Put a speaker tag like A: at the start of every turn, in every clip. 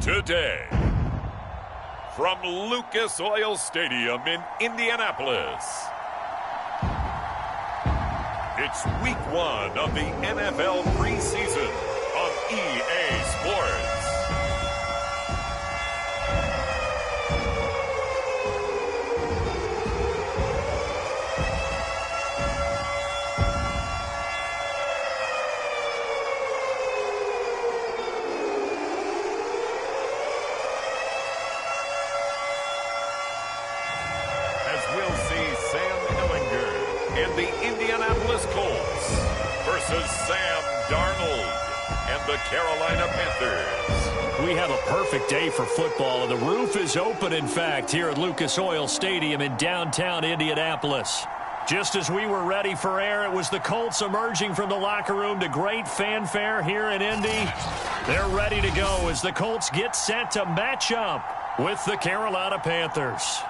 A: Today, from Lucas Oil Stadium in Indianapolis, it's week 1 of the NFL preseason on EA Sports. We'll see Sam Ellinger and the Indianapolis Colts versus Sam Darnold and the Carolina Panthers.
B: We have a perfect day for football, and the roof is open, in fact, here at Lucas Oil Stadium in downtown Indianapolis. Just as we were ready for air, it was the Colts emerging from the locker room to great fanfare here in Indy. They're ready to go as the Colts get set to match up with the Carolina Panthers.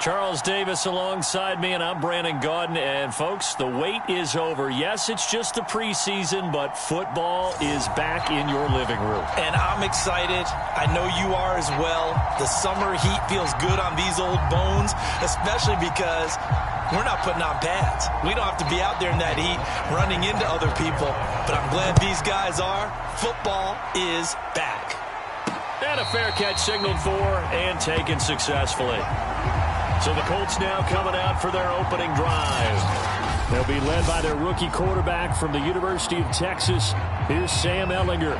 B: Charles Davis alongside me, and I'm Brandon Gaudin. And, folks, the wait is over. Yes, it's just the preseason, but football is back in your living room.
C: And I'm excited. I know you are as well. The summer heat feels good on these old bones, especially because we're not putting on pads. We don't have to be out there in that heat running into other people. But I'm glad these guys are. Football is back.
B: And a fair catch signaled for and taken successfully. So the Colts now coming out for their opening drive. They'll be led by their rookie quarterback from the University of Texas. Here's Sam Ellinger.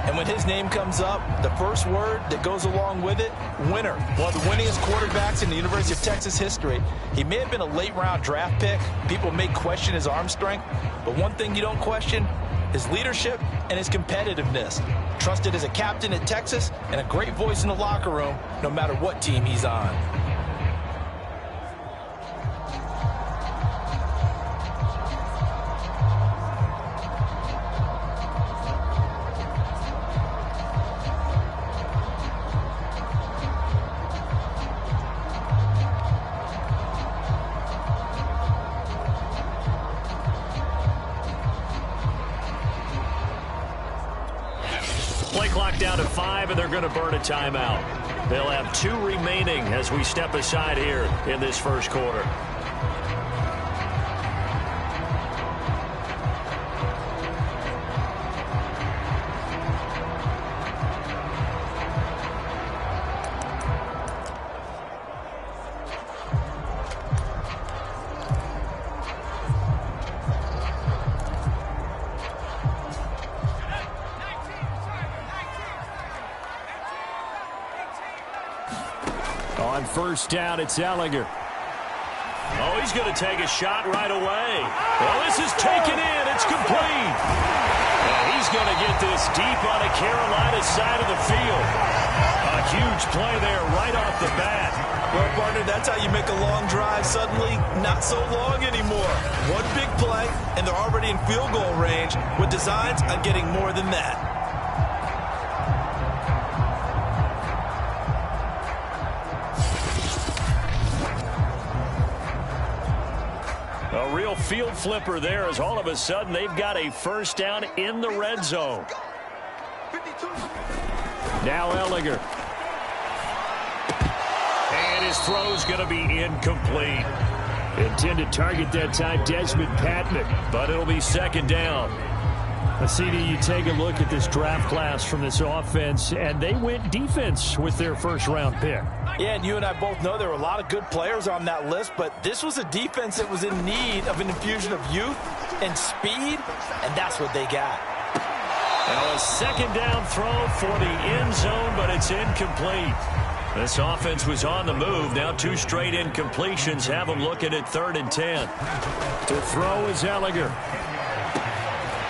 C: And when his name comes up, the first word that goes along with it, winner. One of the winningest quarterbacks in the University of Texas history. He may have been a late-round draft pick. People may question his arm strength. But one thing you don't question, his leadership and his competitiveness. Trusted as a captain at Texas and a great voice in the locker room, no matter what team he's on.
B: Play clock down to 5, and they're going to burn a timeout. They'll have 2 remaining as we step aside here in this first quarter. On first down, it's Ellinger. Oh, he's going to take a shot right away. Well, this is taken in. It's complete. And he's going to get this deep on the Carolina side of the field. A huge play there right off the bat.
C: Well, partner, that's how you make a long drive suddenly not so long anymore. One big play, and they're already in field goal range with designs on getting more than that.
B: A real field flipper there as all of a sudden they've got a first down in the red zone. Now Ellinger. And his throw's going to be incomplete. Intended target that time, Desmond Patman, but it'll be second down. CD, you take a look at this draft class from this offense, and they went defense with their first-round pick.
C: Yeah, and you and I both know there were a lot of good players on that list, but this was a defense that was in need of an infusion of youth and speed, and that's what they got.
B: Now a second down throw for the end zone, but it's incomplete. This offense was on the move. Now 2 straight incompletions have them looking at 3rd and 10. To throw is Ellinger.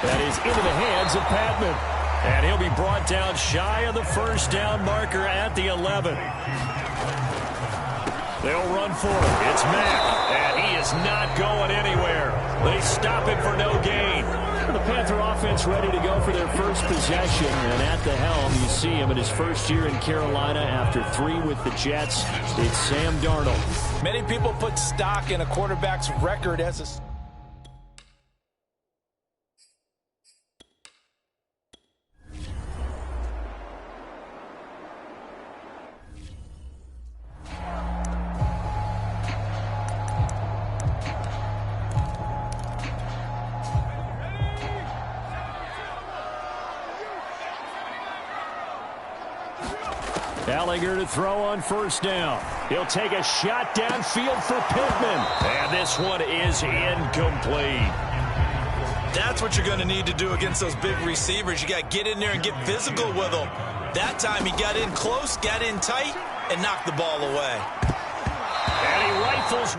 B: That is into the hands of Patman. And he'll be brought down shy of the first down marker at the 11. They'll run for it. It's Mack, and he is not going anywhere. They stop him for no gain. The Panther offense ready to go for their first possession, and at the helm, you see him in his first year in Carolina after 3 with the Jets. It's Sam Darnold.
C: Many people put stock in a quarterback's record as a...
B: Ellinger to throw on first down. He'll take a shot downfield for Pittman. And this one is incomplete.
C: That's what you're going to need to do against those big receivers. You got to get in there and get physical with them. That time he got in close, got in tight, and knocked the ball away.
B: And he rifles.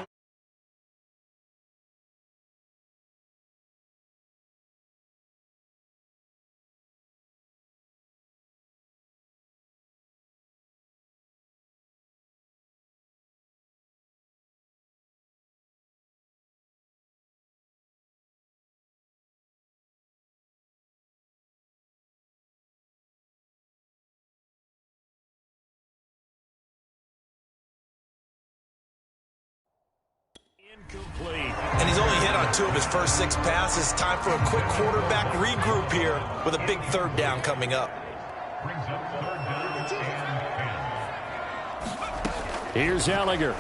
B: Incomplete.
C: And he's only hit on 2 of his first 6 passes. Time for a quick quarterback regroup here with a big 3rd down coming up.
B: Here's Ellinger.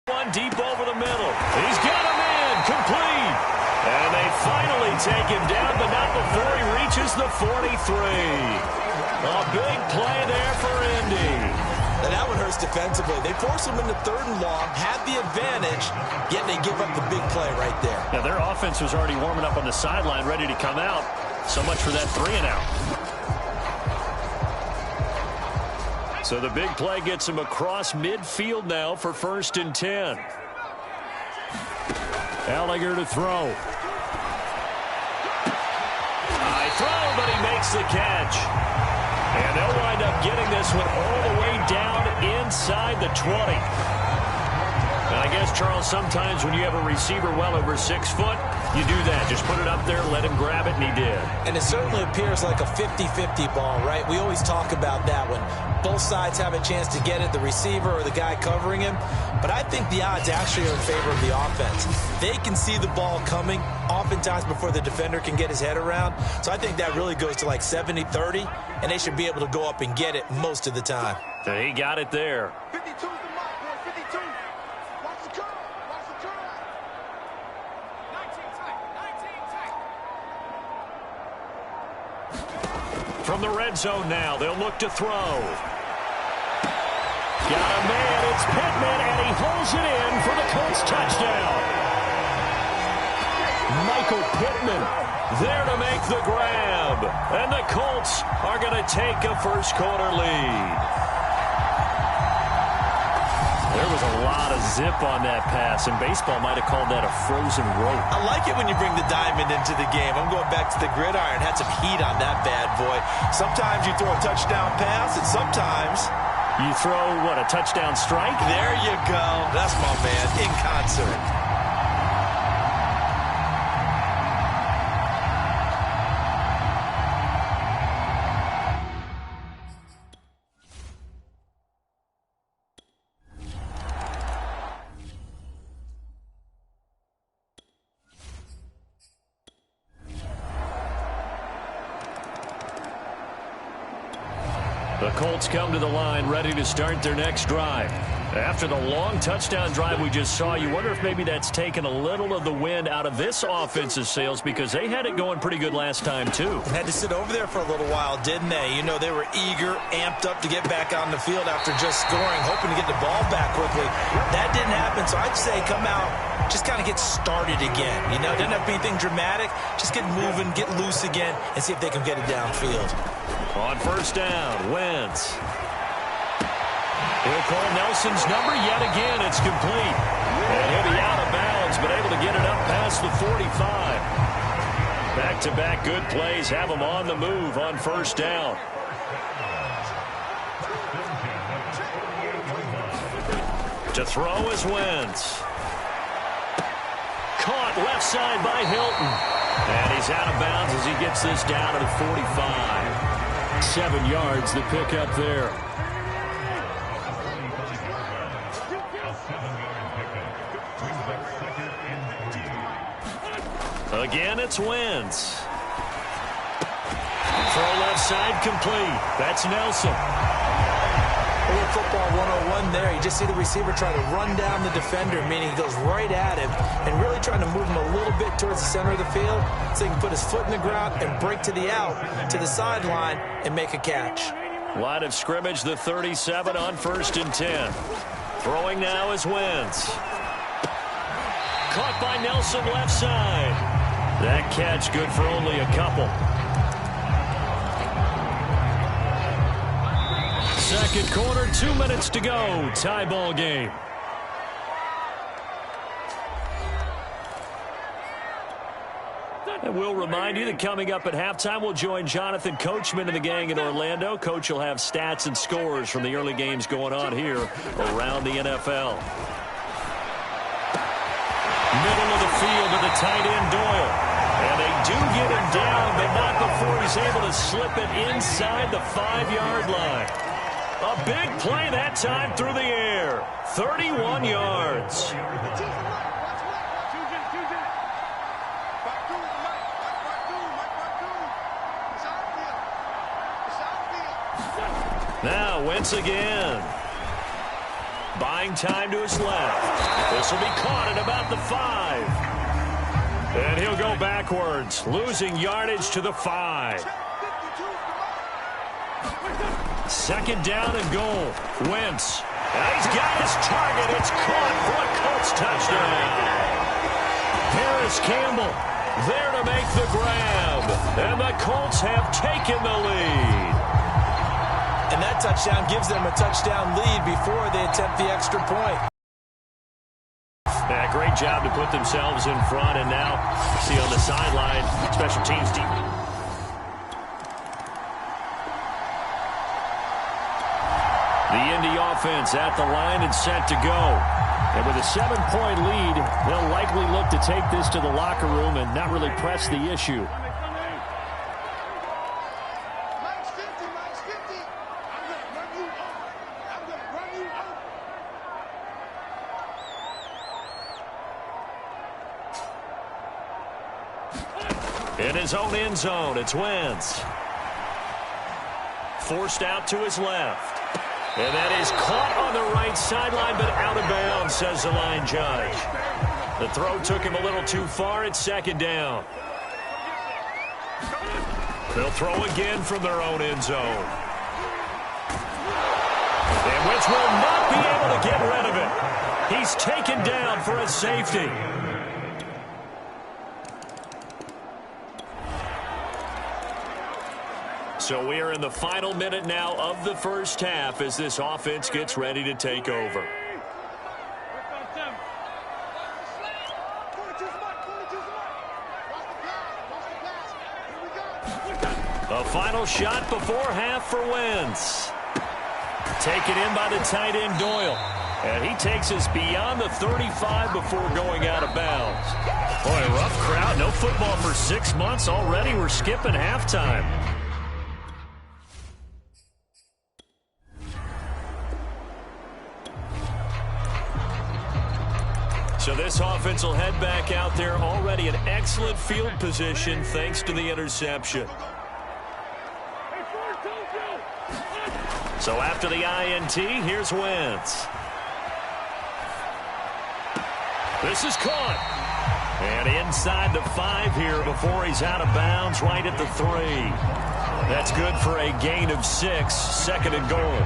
B: One deep over the middle. He's got him in. Complete. And they finally take him down, but not before he reaches the 43. A big play there for Indy.
C: And that one hurts defensively. They force him into 3rd and long, had the advantage, yet they give up the big play right there.
B: Now, their offense was already warming up on the sideline, ready to come out. So much for that 3-and-out. So the big play gets him across midfield now for 1st and 10. Ellinger to throw. High throw, but he makes the catch. And they'll wind up getting this one all the way down inside the 20. And I guess, Charles, sometimes when you have a receiver well over 6 foot, you do that. Just put it up there, let him grab it, and he did.
C: And it certainly appears like a 50-50 ball, right? We always talk about that when both sides have a chance to get it, the receiver or the guy covering him. But I think the odds actually are in favor of the offense. They can see the ball coming oftentimes before the defender can get his head around. So I think that really goes to like 70-30, and they should be able to go up and get it most of the time.
B: He got it there.
D: 52's the mark, boy, 52. Watch the curve, watch the curve. 19 tight.
B: From the red zone now, they'll look to throw. Got a man, it's Pittman, and he holds it in for the Colts touchdown. Michael Pittman there to make the grab. And the Colts are going to take a first-quarter lead. There was a lot of zip on that pass, and baseball might have called that a frozen rope.
C: I like it when you bring the diamond into the game. I'm going back to the gridiron. Had some heat on that bad boy. Sometimes you throw a touchdown pass, and sometimes
B: you throw, what, a touchdown strike?
C: There you go. That's my man, in concert.
B: The Colts come to the line ready to start their next drive. After the long touchdown drive we just saw, you wonder if maybe that's taken a little of the wind out of this offense's sails because they had it going pretty good last time, too.
C: Had to sit over there for a little while, didn't they? You know, they were eager, amped up to get back on the field after just scoring, hoping to get the ball back quickly. That didn't happen, so I'd say come out, just kind of get started again. You know, didn't have to be anything dramatic. Just get moving, get loose again, and see if they can get it downfield.
B: On first down, Wentz. He'll call Nelson's number yet again. It's complete. And he'll be out of bounds, but able to get it up past the 45. Back-to-back good plays have him on the move on first down. To throw is Wentz. Caught left side by Hilton. And he's out of bounds as he gets this down to the 45. 7 yards the pick up there. Again, it's Wentz. Throw left side complete. That's Nelson.
C: A little football 101 there. You just see the receiver try to run down the defender, meaning he goes right at him and really trying to move him a little bit towards the center of the field so he can put his foot in the ground and break to the out, to the sideline, and make a catch.
B: Line of scrimmage, the 37 on 1st and 10. Throwing now is Wentz. Caught by Nelson left side. That catch good for only a couple. Second quarter, 2 minutes to go. Tie ball game. And we'll remind you that coming up at halftime, we'll join Jonathan Coachman and the gang in Orlando. Coach will have stats and scores from the early games going on here around the NFL. Middle of the field to the tight end, Doyle. And they do get him down, but not before he's able to slip it inside the 5-yard line. A big play that time through the air. 31 yards. Now Wentz again. Buying time to his left. This will be caught at about the 5. And he'll go backwards, losing yardage to the 5. Second down and goal. Wentz. And he's got his target. It's caught for a Colts touchdown. Harris Campbell there to make the grab. And the Colts have taken the lead.
C: And that touchdown gives them a touchdown lead before they attempt the extra point.
B: Yeah, great job to put themselves in front, and now see on the sideline, special teams team. The Indy offense at the line and set to go. And with a 7-point lead, they'll likely look to take this to the locker room and not really press the issue. In his own end zone, it's Wentz. Forced out to his left. And that is caught on the right sideline, but out of bounds, says the line judge. The throw took him a little too far. It's second down. They'll throw again from their own end zone. And Wentz will not be able to get rid of it. He's taken down for a safety. So we are in the final minute now of the first half as this offense gets ready to take over. A final shot before half for Wentz. Taken in by the tight end Doyle. And he takes us beyond the 35 before going out of bounds. Boy, a rough crowd. No football for 6 months already. We're skipping halftime. So this offense will head back out there already in excellent field position thanks to the interception. So after the INT, here's Wentz. This is caught. And inside the 5 here before he's out of bounds right at the 3. That's good for a gain of 6, second and goal.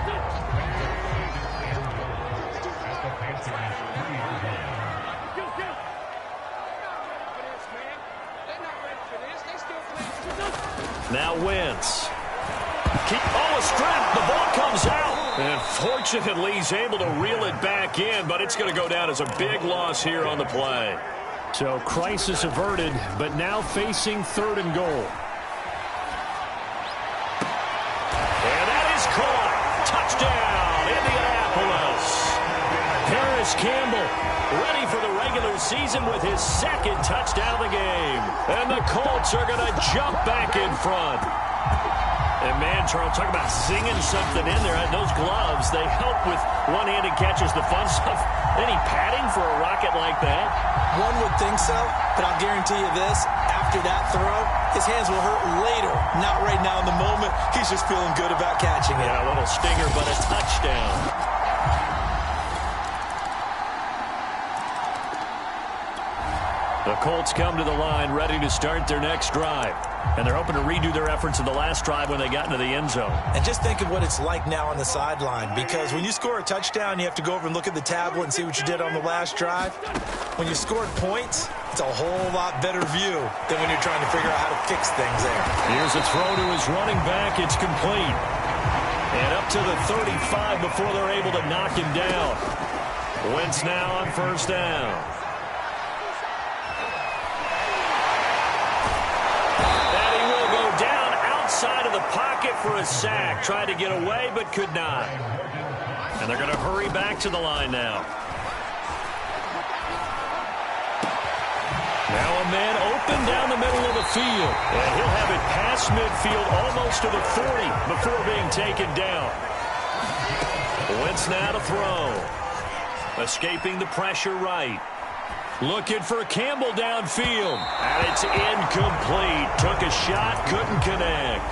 B: Now Wentz. A strip. The ball comes out. And fortunately, he's able to reel it back in, but it's going to go down as a big loss here on the play. So crisis averted, but now facing 3rd and goal. And that is caught. Touchdown, Indianapolis. Harris Campbell ready for the regular season with his second touchdown of the game. And the Colts are going to jump back in front. And, man, Charles, talk about singing something in there. Those gloves, they help with one-handed catches, the fun stuff. Any padding for a rocket like that?
C: One would think so, but I'll guarantee you this. After that throw, his hands will hurt later. Not right now in the moment. He's just feeling good about catching it.
B: Yeah, a little stinger, but a touchdown. The Colts come to the line ready to start their next drive. And they're hoping to redo their efforts of the last drive when they got into the end zone.
C: And just think of what it's like now on the sideline, because when you score a touchdown, you have to go over and look at the tablet and see what you did on the last drive. When you scored points, it's a whole lot better view than when you're trying to figure out how to fix things there.
B: Here's a throw to his running back. It's complete. And up to the 35 before they're able to knock him down. Wentz now on first down. Outside of the pocket for a sack. Tried to get away, but could not. And they're going to hurry back to the line now. Now a man open down the middle of the field. And he'll have it past midfield almost to the 40 before being taken down. Wentz now to throw. Escaping the pressure right. Looking for Campbell downfield. And it's incomplete. Took a shot, couldn't connect.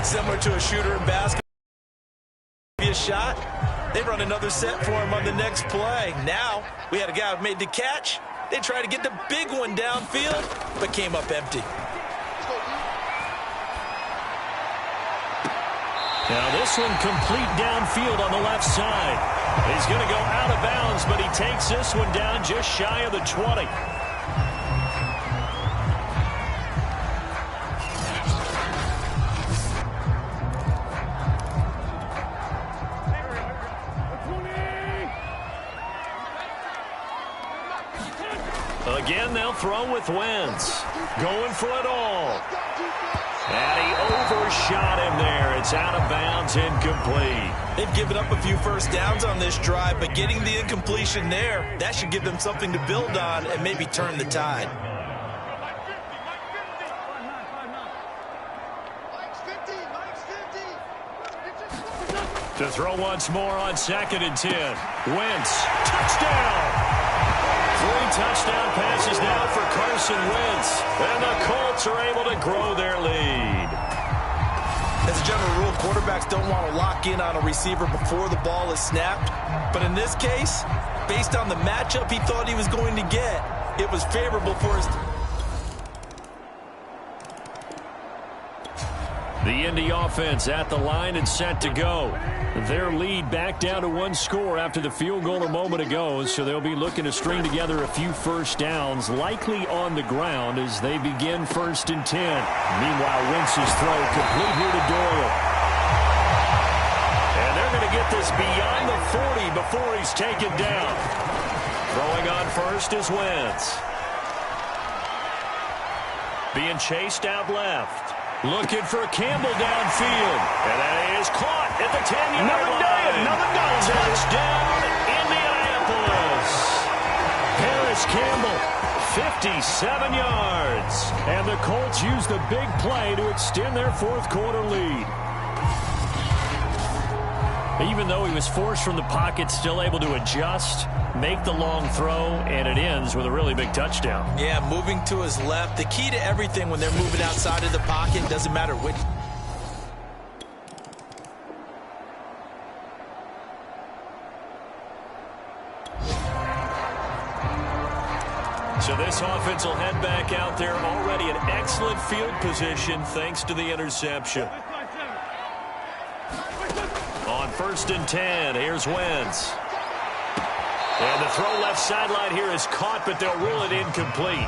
C: Similar to a shooter in basketball. A shot. They run another set for him on the next play. Now, we had a guy who made the catch. They tried to get the big one downfield, but came up empty.
B: Now this one complete downfield on the left side. He's going to go out of bounds, but he takes this one down just shy of the 20. Again, they'll throw with Wentz. Going for it all. And he overshot him there. It's out of bounds, incomplete.
C: They've given up a few first downs on this drive, but getting the incompletion there, that should give them something to build on and maybe turn the tide.
B: To throw once more on 2nd and 10. Wentz, touchdown! 3 touchdown passes now for Carson Wentz. And the Colts are able to grow their lead.
C: As a general rule, quarterbacks don't want to lock in on a receiver before the ball is snapped. But in this case, based on the matchup he thought he was going to get, it was favorable for his...
B: The Indy offense at the line and set to go. Their lead back down to 1 score after the field goal a moment ago, so they'll be looking to string together a few first downs, likely on the ground as they begin 1st and 10. Meanwhile, Wentz's throw complete here to Doyle. And they're going to get this beyond the 40 before he's taken down. Throwing on first is Wentz. Being chased out left. Looking for Campbell downfield. And that is caught at the 10-yard line. Another touchdown, Indianapolis. Harris Campbell, 57 yards. And the Colts use the big play to extend their 4th quarter lead. Even though he was forced from the pocket, still able to adjust, make the long throw, and it ends with a really big touchdown.
C: Yeah, moving to his left. The key to everything when they're moving outside of the pocket, doesn't matter which.
B: So this offense will head back out there already in excellent field position thanks to the interception. On 1st and 10, here's Wentz. And the throw left sideline here is caught, but they'll rule it incomplete.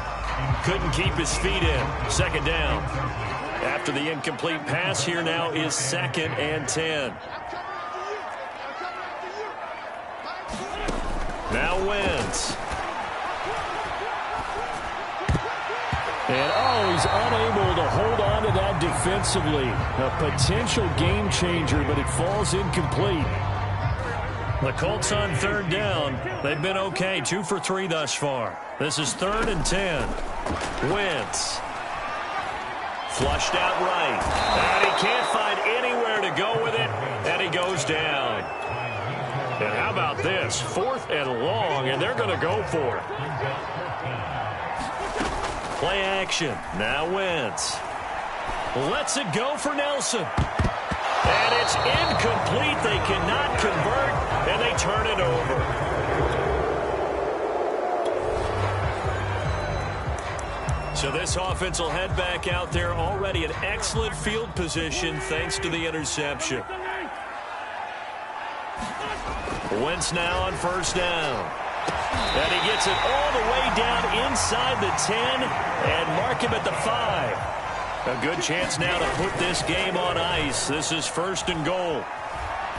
B: Couldn't keep his feet in. 2nd down. After the incomplete pass, here now is 2nd and 10. Now Wentz. And, he's unable to hold on to that defensively. A potential game changer, but it falls incomplete. The Colts on third down. They've been okay, 2 for 3 thus far. This is 3rd and 10. Wentz. Flushed out right. And he can't find anywhere to go with it, and he goes down. And how about this? 4th and long, and they're going to go for it. Play action. Now Wentz. Lets it go for Nelson. And it's incomplete. They cannot convert, and they turn it over. So this offense will head back out there, already in excellent field position thanks to the interception. Wentz now on 1st down. And he gets it all the way down inside the 10 and mark him at the 5. A good chance now to put this game on ice. This is 1st and goal.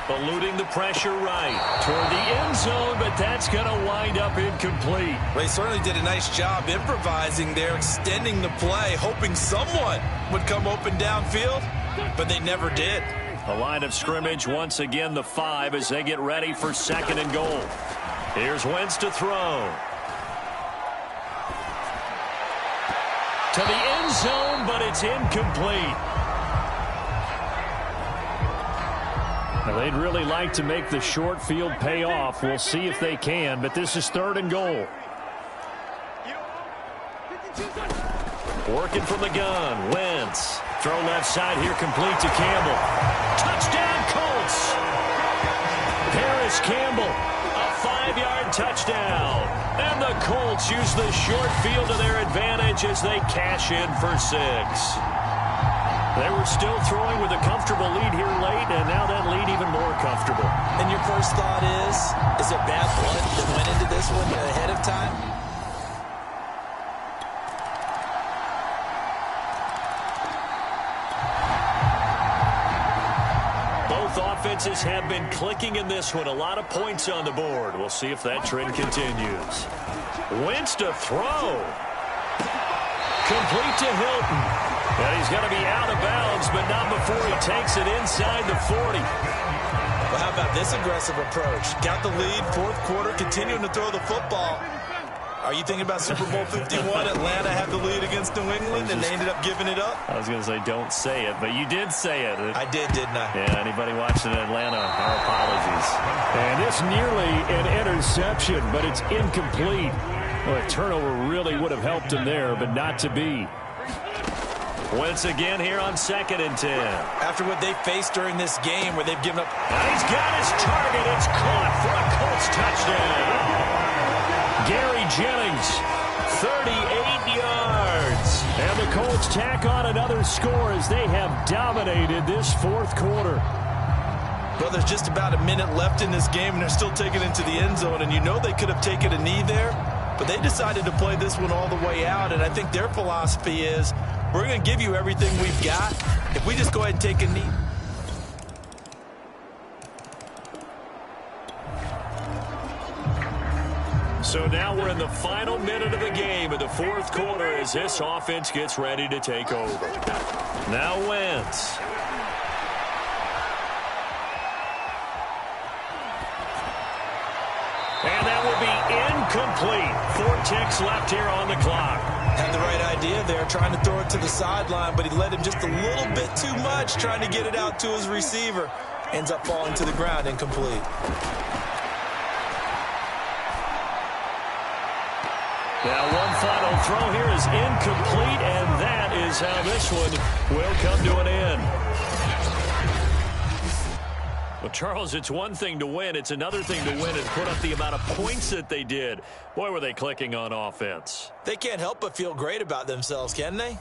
B: Eluding the pressure right toward the end zone, but that's going to wind up incomplete.
C: They certainly did a nice job improvising there, extending the play, hoping someone would come open downfield, but they never did.
B: The line of scrimmage once again the 5 as they get ready for 2nd and goal. Here's Wentz to throw. To the end zone, but it's incomplete. Now, they'd really like to make the short field pay off. We'll see if they can, but this is 3rd and goal. Working from the gun, Wentz. Throw left side here, complete to Campbell. Touchdown, Colts! Paris Campbell, a 5-yard touchdown. And the Colts use the short field to their advantage as they cash in for 6. They were still throwing with a comfortable lead here late, and now that lead even more comfortable.
C: And your first thought is there bad blood that went into this one ahead of time?
B: Both offenses have been clicking in this one. A lot of points on the board. We'll see if that trend continues. Wentz to throw. Complete to Hilton. And he's going to be out of bounds, but not before he takes it inside the 40.
C: Well, how about this aggressive approach? Got the lead, 4th quarter, continuing to throw the football. Are you thinking about Super Bowl 51? Atlanta had the lead against New England, and they ended up giving it up?
B: I was going to say, don't say it, but you did say it.
C: I did, didn't I?
B: Yeah, anybody watching Atlanta, our apologies. And it's nearly an interception, but it's incomplete. Well, a turnover really would have helped him there, but not to be. Once again here on 2nd and 10.
C: After what they faced during this game where they've given up.
B: And he's got his target. It's caught for a Colts touchdown. Gary Jennings, 38 yards. And the Colts tack on another score as they have dominated this 4th quarter.
C: Well, there's just about a minute left in this game, and they're still taking it into the end zone. And you know they could have taken a knee there, but they decided to play this one all the way out. And I think their philosophy is, we're going to give you everything we've got. If we just go ahead and take a knee.
B: So now we're in the final minute of the game in the 4th quarter as this offense gets ready to take over. Now Wentz. And that will be incomplete. 4 ticks left here on the clock.
C: Had the right idea there, trying to throw it to the sideline, but he led him just a little bit too much, trying to get it out to his receiver. Ends up falling to the ground, incomplete.
B: Now one final throw here is incomplete, and that is how this one will come to an end. Well, Charles, it's one thing to win. It's another thing to win and put up the amount of points that they did. Boy, were they clicking on offense.
C: They can't help but feel great about themselves, can they?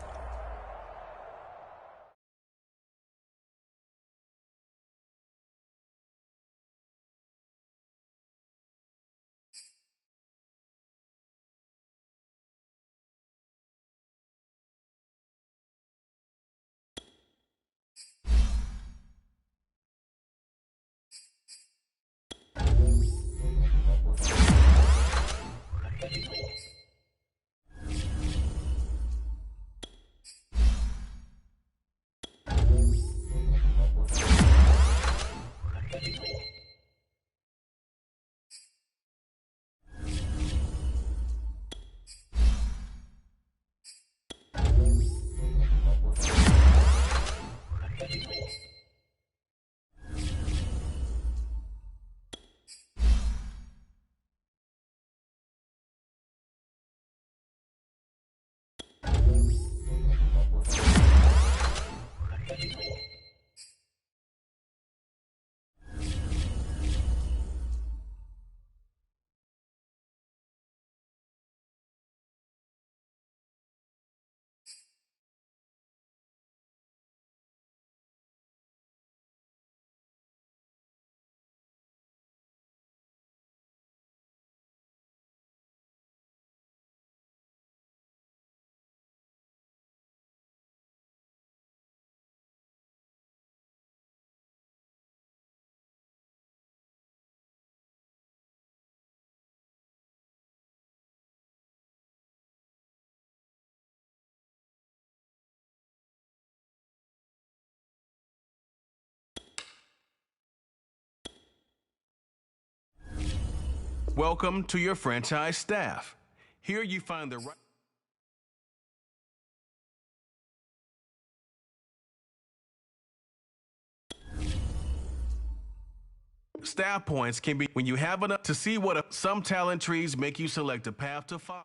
E: Welcome to your franchise staff. Here you find the right staff points can be when you have enough to see what some talent trees make you select a path to follow.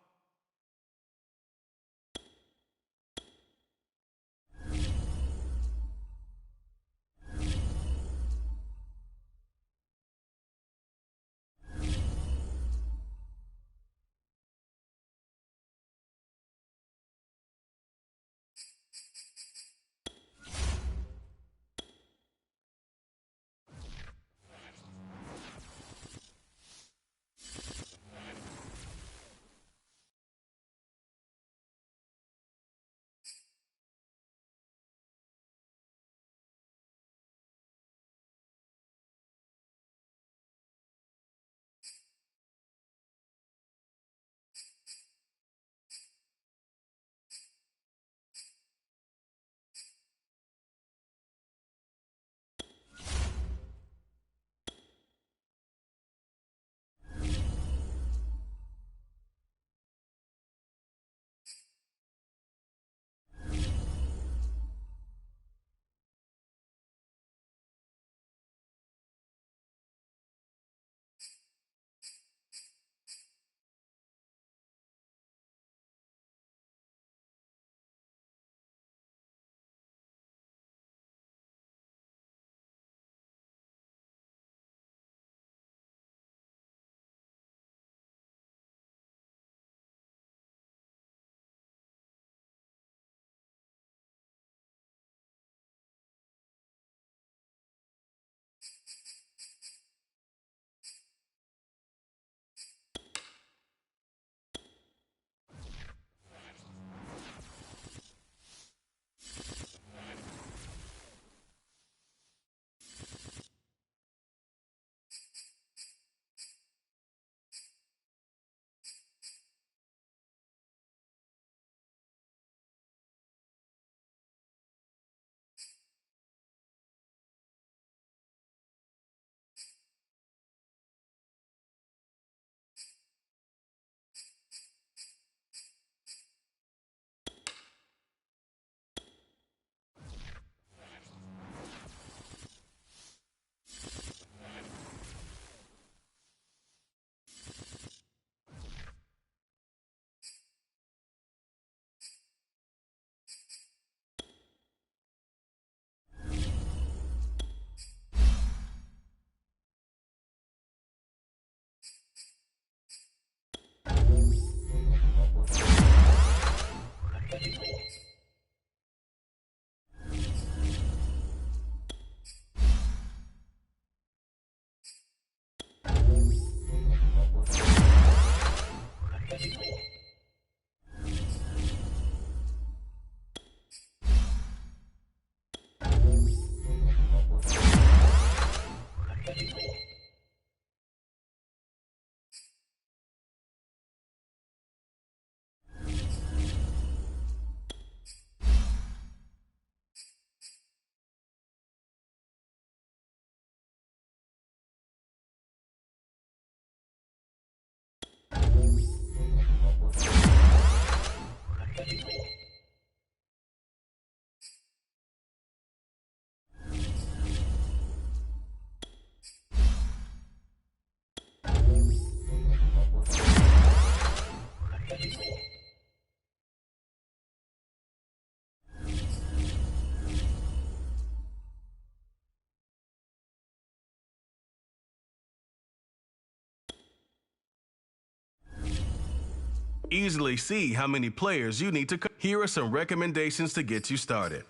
E: Easily see how many players you need to. Here are some recommendations to get you started.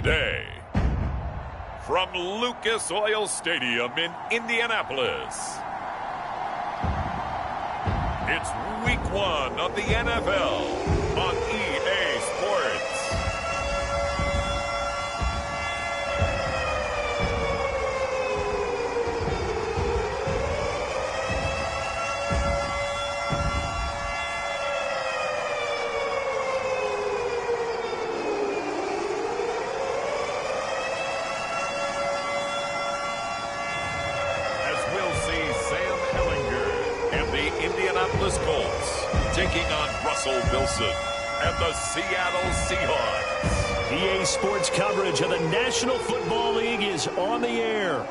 A: today. From Lucas Oil Stadium in Indianapolis, it's Week 1 of the NFL on EA Sports. Indianapolis Colts taking on Russell Wilson and the Seattle Seahawks.
B: EA Sports coverage of the National Football League is on the air.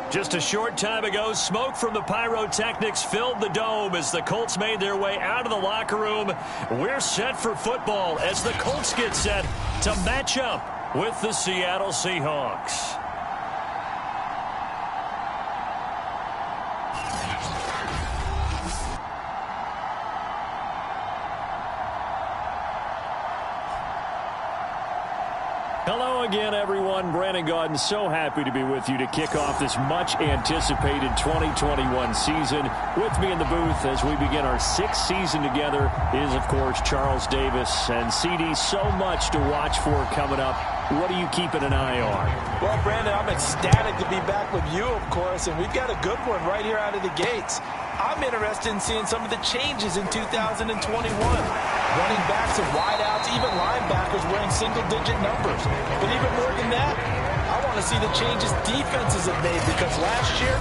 B: Just a short time ago, smoke from the pyrotechnics filled the dome as the Colts made their way out of the locker room. We're set for football as the Colts get set to match up with the Seattle Seahawks. Hello again, everyone. Brandon Gaudin, so happy to be with you to kick off this much-anticipated 2021 season. With me in the booth as we begin our sixth season together is, of course, Charles Davis. And, CD, so much to watch for coming up. What are you keeping an eye on?
C: Well, Brandon, I'm ecstatic to be back with you, of course, and we've got a good one right here out of the gates. I'm interested in seeing some of the changes in 2021. Running backs and wideouts, even linebackers wearing single-digit numbers. But even more than that, I want to see the changes defenses have made because last year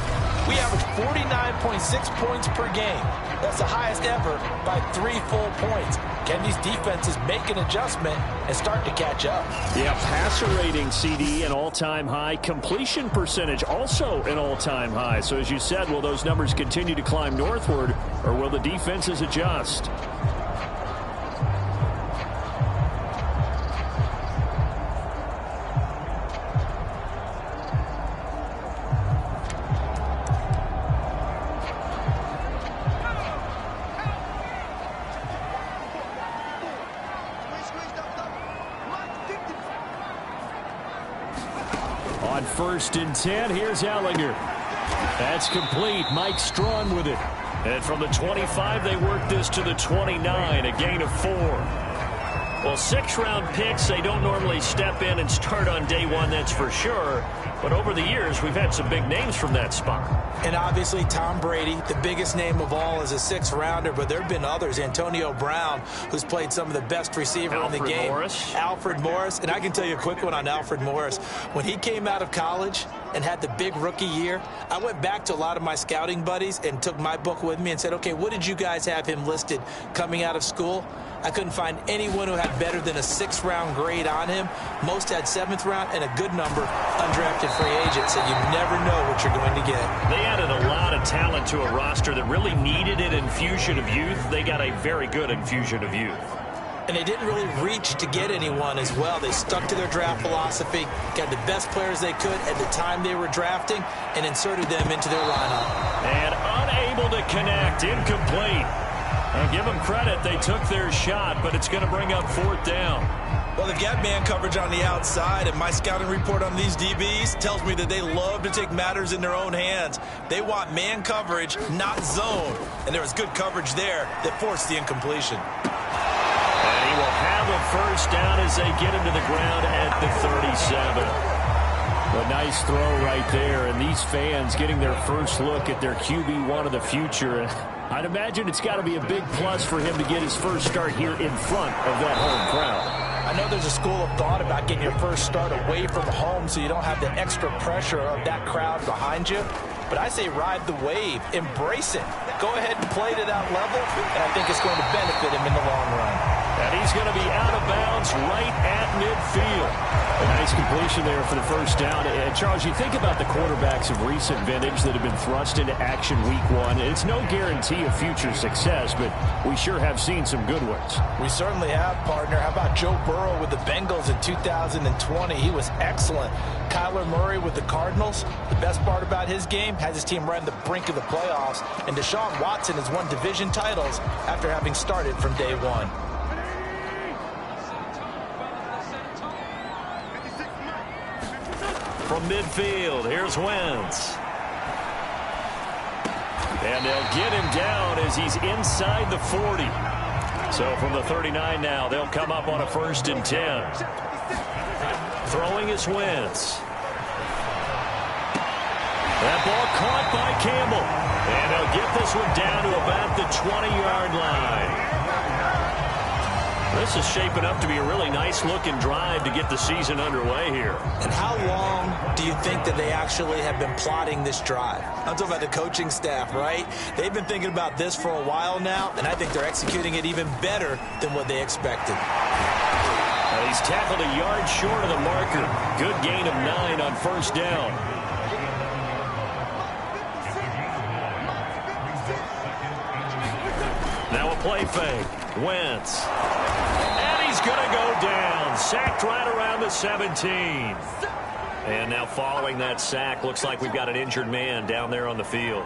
C: we averaged 49.6 points per game. That's the highest ever by 3 full points. Can these defenses make an adjustment and start to catch up?
B: Yeah, passer rating, CD, an all-time high. Completion percentage, also an all-time high. So as you said, will those numbers continue to climb northward, or will the defenses adjust? On 1st and 10, here's Ellinger. That's complete. Mike Strawn with it. And from the 25, they work this to the 29, a gain of 4. Well, 6-round picks, they don't normally step in and start on day one, that's for sure. But over the years, we've had some big names from that spot.
C: And obviously, Tom Brady, the biggest name of all, is a 6th-rounder, but there have been others. Antonio Brown, who's played some of the best receiver in the game. Alfred Morris. And I can tell you a quick one on Alfred Morris. When he came out of college and had the big rookie year, I went back to a lot of my scouting buddies and took my book with me and said, okay, what did you guys have him listed coming out of school? I couldn't find anyone who had better than a 6th-round grade on him. Most had 7th round and a good number, undrafted free agent, so you never know what you're going to get.
B: They added a lot of talent to a roster that really needed an infusion of youth. They got a very good infusion of youth.
C: And they didn't really reach to get anyone as well. They stuck to their draft philosophy, got the best players they could at the time they were drafting, and inserted them into their lineup.
B: And unable to connect, incomplete. Now give them credit, they took their shot, but it's going to bring up 4th down.
C: Well, they've got man coverage on the outside, and my scouting report on these DBs tells me that they love to take matters in their own hands. They want man coverage, not zone. And there was good coverage there that forced the incompletion.
B: And he will have a 1st down as they get him to the ground at the 37. A nice throw right there, and these fans getting their first look at their QB1 of the future. I'd imagine it's got to be a big plus for him to get his first start here in front of that home crowd.
C: I know there's a school of thought about getting your first start away from home so you don't have the extra pressure of that crowd behind you. But I say ride the wave, embrace it. Go ahead and play to that level, and I think it's going to benefit him in the long run.
B: And he's going to be out of bounds right at midfield. A nice completion there for the 1st down. And Charles, you think about the quarterbacks of recent vintage that have been thrust into action week 1. It's no guarantee of future success, but we sure have seen some good ones.
C: We certainly have, partner. How about Joe Burrow with the Bengals in 2020? He was excellent. Kyler Murray with the Cardinals. The best part about his game, has his team right on the brink of the playoffs. And Deshaun Watson has won division titles after having started from day one.
B: from midfield. Here's Wentz. And they'll get him down as he's inside the 40. So from the 39 now, they'll come up on a 1st and 10. Throwing is Wentz. That ball caught by Campbell. And they'll get this one down to about the 20-yard line. This is shaping up to be a really nice-looking drive to get the season underway here.
C: And how long do you think that they actually have been plotting this drive? I'm talking about the coaching staff, right? They've been thinking about this for a while now, and I think they're executing it even better than what they expected.
B: He's tackled a yard short of the marker. Good gain of 9 on 1st down. Now a play fake. Wentz. And he's going to go down. Sacked right around the 17. And now following that sack, looks like we've got an injured man down there on the field.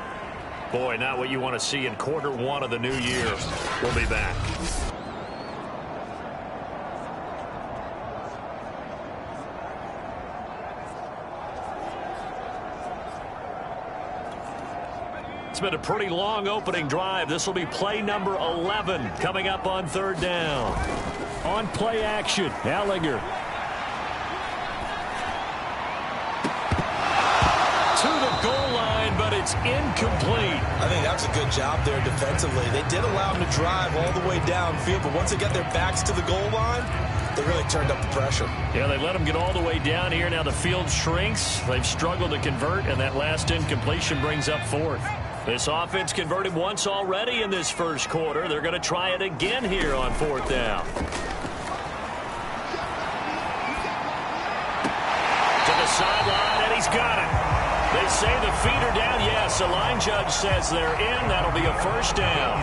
B: Boy, not what you want to see in quarter 1 of the new year. We'll be back. It's been a pretty long opening drive. This will be play number 11 coming up on 3rd down. On play action, Ellinger. To the goal line, but it's incomplete.
C: I think that's a good job there defensively. They did allow him to drive all the way downfield, but once they got their backs to the goal line, they really turned up the pressure.
B: Yeah, they let him get all the way down here. Now the field shrinks. They've struggled to convert, and that last incompletion brings up 4th. This offense converted once already in this 1st quarter. They're going to try it again here on 4th down. To the sideline, and he's got it. They say the feet are down. Yes, the line judge says they're in. That'll be a 1st down.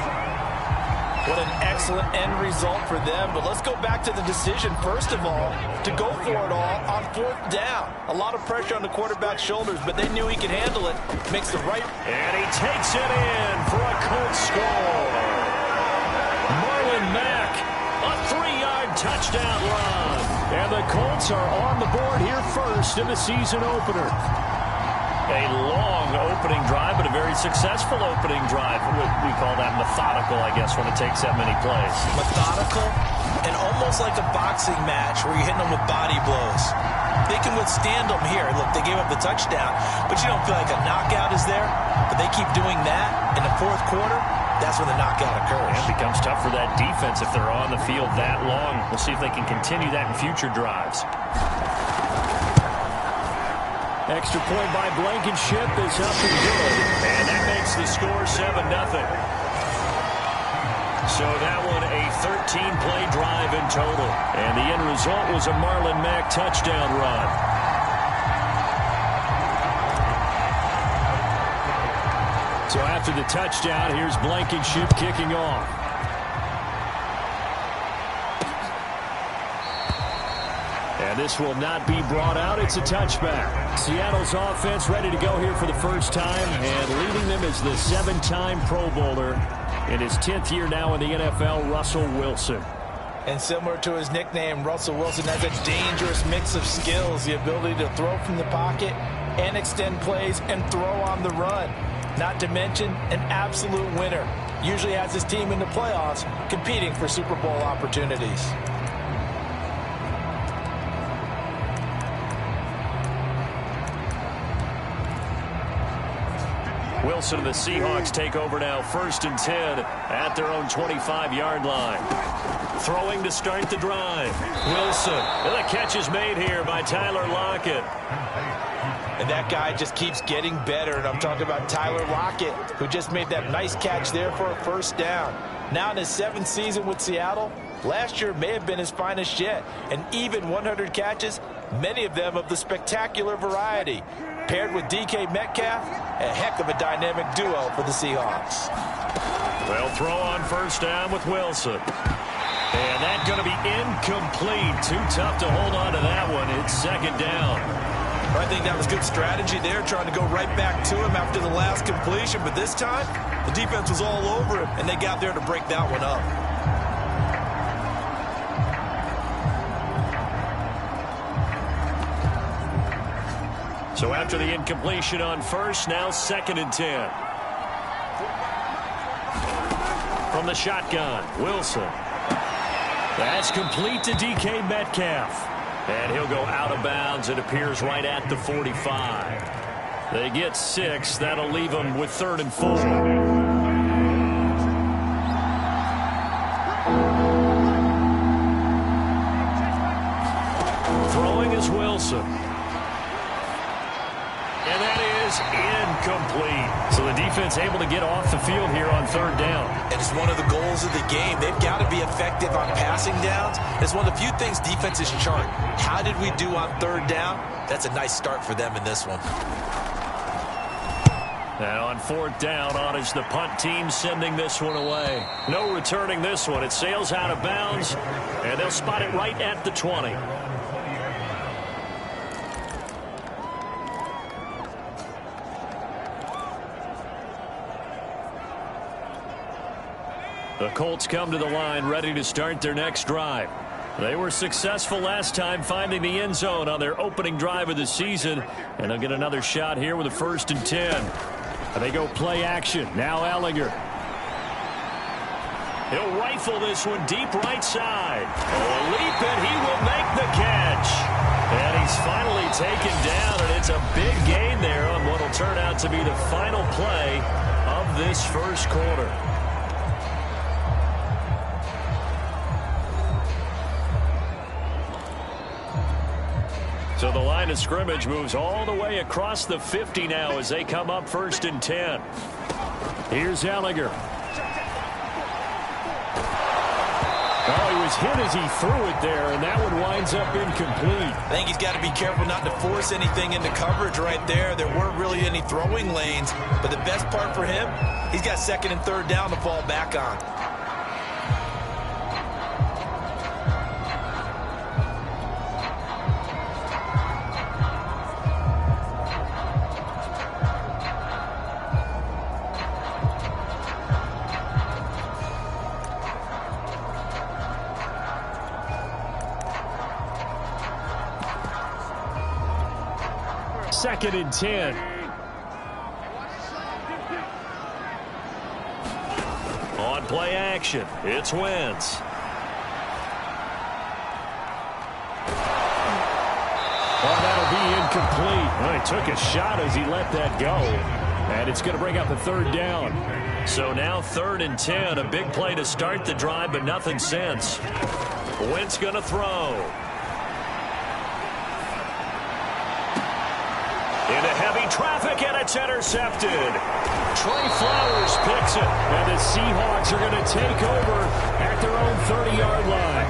C: What an excellent end result for them. But let's go back to the decision, first of all, to go for it all on 4th down. A lot of pressure on the quarterback's shoulders, but they knew he could handle it. Makes the right.
B: And he takes it in for a Colts score. Marlon Mack, a 3-yard touchdown run. And the Colts are on the board here first in the season opener. A long opening drive, but a very successful opening drive. We call that methodical, I guess, when it takes that many plays.
C: Methodical and almost like a boxing match where you're hitting them with body blows. They can withstand them here. Look, they gave up the touchdown, but you don't feel like a knockout is there. But they keep doing that in the 4th quarter. That's when the knockout occurs.
B: It becomes tough for that defense if they're on the field that long. We'll see if they can continue that in future drives. Extra point by Blankenship is up and good. And that makes the score 7-0. So that one a 13-play drive in total. And the end result was a Marlon Mack touchdown run. So after the touchdown, here's Blankenship kicking off. And this will not be brought out. It's a touchback. Seattle's offense ready to go here for the first time. And leading them is the 7-time Pro Bowler in his 10th year now in the NFL, Russell Wilson.
C: And similar to his nickname, Russell Wilson has a dangerous mix of skills. The ability to throw from the pocket and extend plays and throw on the run. Not to mention an absolute winner. Usually has his team in the playoffs competing for Super Bowl opportunities.
B: Wilson and the Seahawks take over now, 1st and 10 at their own 25-yard line. Throwing to start the drive. Wilson. And the catch is made here by Tyler Lockett.
C: And that guy just keeps getting better. And I'm talking about Tyler Lockett, who just made that nice catch there for a 1st down. Now in his 7th season with Seattle, last year may have been his finest yet. And even 100 catches, many of them of the spectacular variety. Paired with DK Metcalf, a heck of a dynamic duo for the Seahawks.
B: They'll throw on 1st down with Wilson. And that's going to be incomplete. Too tough to hold on to that one. It's 2nd down.
C: I think that was good strategy there, trying to go right back to him after the last completion. But this time, the defense was all over him, and they got there to break that one up.
B: So after the incompletion on first, now 2nd and 10. From the shotgun, Wilson. That's complete to DK Metcalf. And he'll go out of bounds. It appears right at the 45. They get 6. That'll leave them with 3rd and 4. Throwing is Wilson. And that is incomplete. So the defense able to get off the field here on 3rd down.
C: And it's one of the goals of the game. They've got to be effective on passing downs. It's one of the few things defenses chart. How did we do on 3rd down? That's a nice start for them in this one.
B: And on 4th down, on is the punt team sending this one away. No returning this one. It sails out of bounds, and they'll spot it right at the 20. The Colts come to the line ready to start their next drive. They were successful last time finding the end zone on their opening drive of the season, and they'll get another shot here with a 1st and 10. They go play action. Now Ellinger. He'll rifle this one deep right side. Oh, a leap, and he will make the catch. And he's finally taken down, and it's a big gain there on what will turn out to be the final play of this first quarter. So the line of scrimmage moves all the way across the 50 now as they come up 1st and 10. Here's Ellinger. Oh, he was hit as he threw it there, and that one winds up incomplete.
C: I think he's got to be careful not to force anything into coverage right there. There weren't really any throwing lanes, but the best part for him, he's got 2nd and 3rd down to fall back on.
B: Second and 10. On play action, it's Wentz. Oh, that'll be incomplete. Well, he took a shot as he let that go. And it's going to bring up a 3rd down. So now 3rd and 10. A big play to start the drive, but nothing since. Wentz going to throw. Into heavy traffic, and it's intercepted. Trey Flowers picks it, and the Seahawks are going to take over at their own 30-yard line.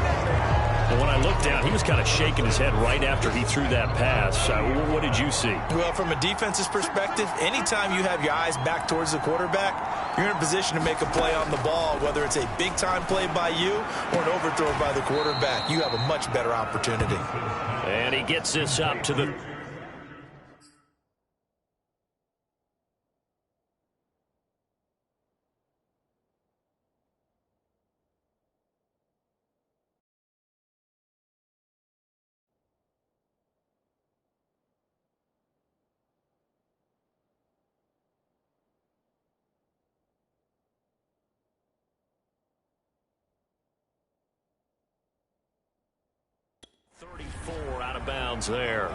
B: And when I looked down, he was kind of shaking his head right after he threw that pass. What did you see?
C: Well, from a defense's perspective, anytime you have your eyes back towards the quarterback, you're in a position to make a play on the ball, whether it's a big-time play by you or an overthrow by the quarterback. You have a much better opportunity.
B: And he gets this up to the... out of bounds there.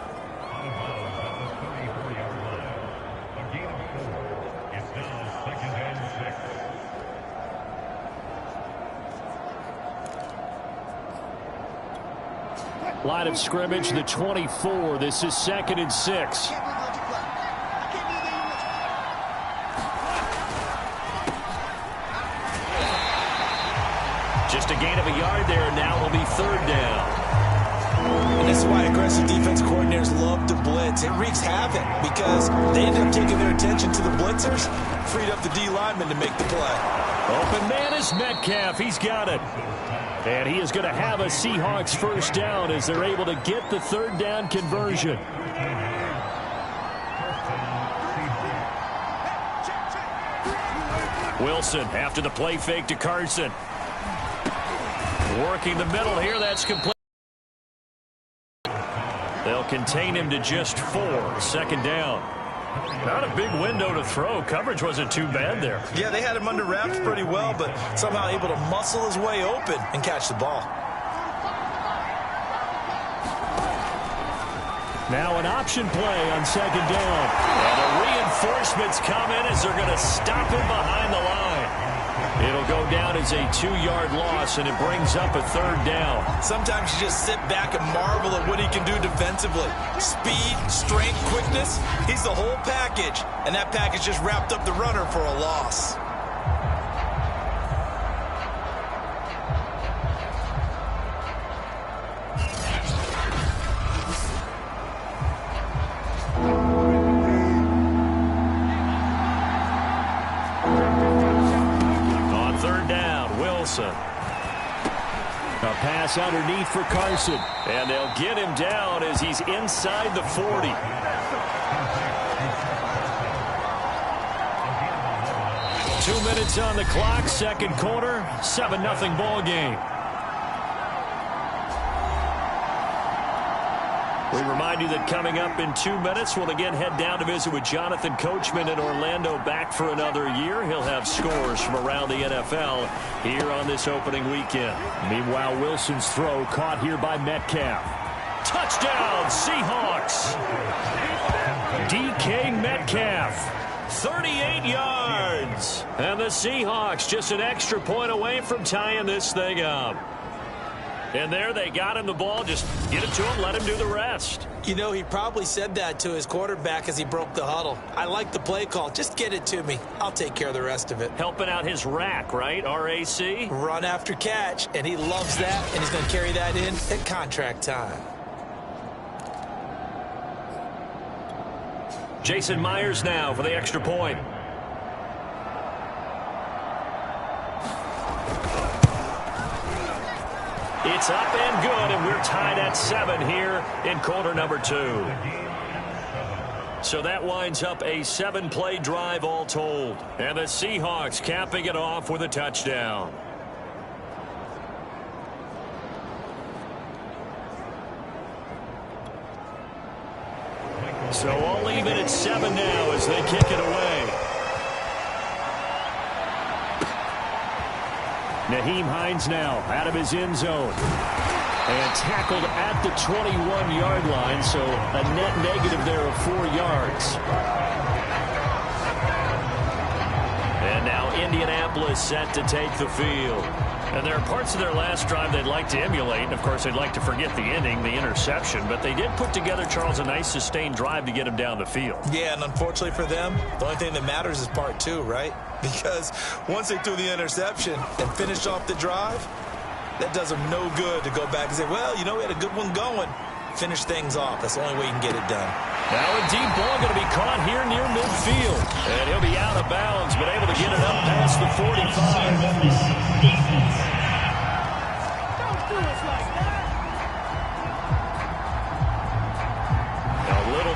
B: Line of scrimmage, the 24. This is 2nd and 6. Just a gain of a yard there. Now it'll be 3rd down.
C: And this is why aggressive defense coordinators love to blitz. It wreaks havoc because they end up taking their attention to the blitzers, freed up the D lineman to make the play.
B: Open man is Metcalf. He's got it. And he is going to have a Seahawks 1st down as they're able to get the 3rd down conversion. Wilson after the play fake to Carson. Working the middle here. That's complete. They'll contain him to just 4. Second down. Not a big window to throw. Coverage wasn't too bad there.
C: Yeah, they had him under wraps pretty well, but somehow able to muscle his way open and catch the ball.
B: Now an option play on second down. And the reinforcements come in as they're going to stop him behind the line. It'll go down as a 2-yard loss, and it brings up a third down.
C: Sometimes you just sit back and marvel at what he can do defensively. Speed, strength, quickness, he's the whole package. And that package just wrapped up the runner for a loss.
B: A pass underneath for Carson. And they'll get him down as he's inside the 40. Two minutes on the clock, second quarter, 7-0 ball game. We remind you that coming up in 2 minutes, we'll again head down to visit with Jonathan Coachman in Orlando, back for another year. He'll have scores from around the NFL here on this opening weekend. Meanwhile, Wilson's throw caught here by Metcalf. Touchdown, Seahawks! DK Metcalf, 38 yards. And the Seahawks just an extra point away from tying this thing up. And there they got him the ball. Just get it to him, let him do the rest.
C: You know, he probably said that to his quarterback as he broke the huddle. I like the play call. Just get it to me. I'll take care of the rest of it.
B: Helping out his rack, right? RAC?
C: Run after catch, and he loves that, and he's going to carry that in at contract time.
B: Jason Myers now for the extra point. It's up and good, and we're tied at 7 here in quarter number 2. So that winds up a 7-play drive all told. And the Seahawks capping it off with a touchdown. So all even at 7 now as they kick it away. Nyheim Hines now out of his end zone. And tackled at the 21-yard line, so a net negative there of 4 yards. And now Indianapolis set to take the field. And there are parts of their last drive they'd like to emulate. And, of course, they'd like to forget the ending, the interception. But they did put together, Charles, a nice sustained drive to get him down the field.
C: Yeah, and unfortunately for them, the only thing that matters is part 2, right? Because once they threw the interception and finished off the drive, that does them no good to go back and say, well, you know, we had a good one going. Finish things off. That's the only way you can get it done.
B: Now a deep ball going to be caught here near midfield. And he'll be out of bounds, but able to get it up past the 45.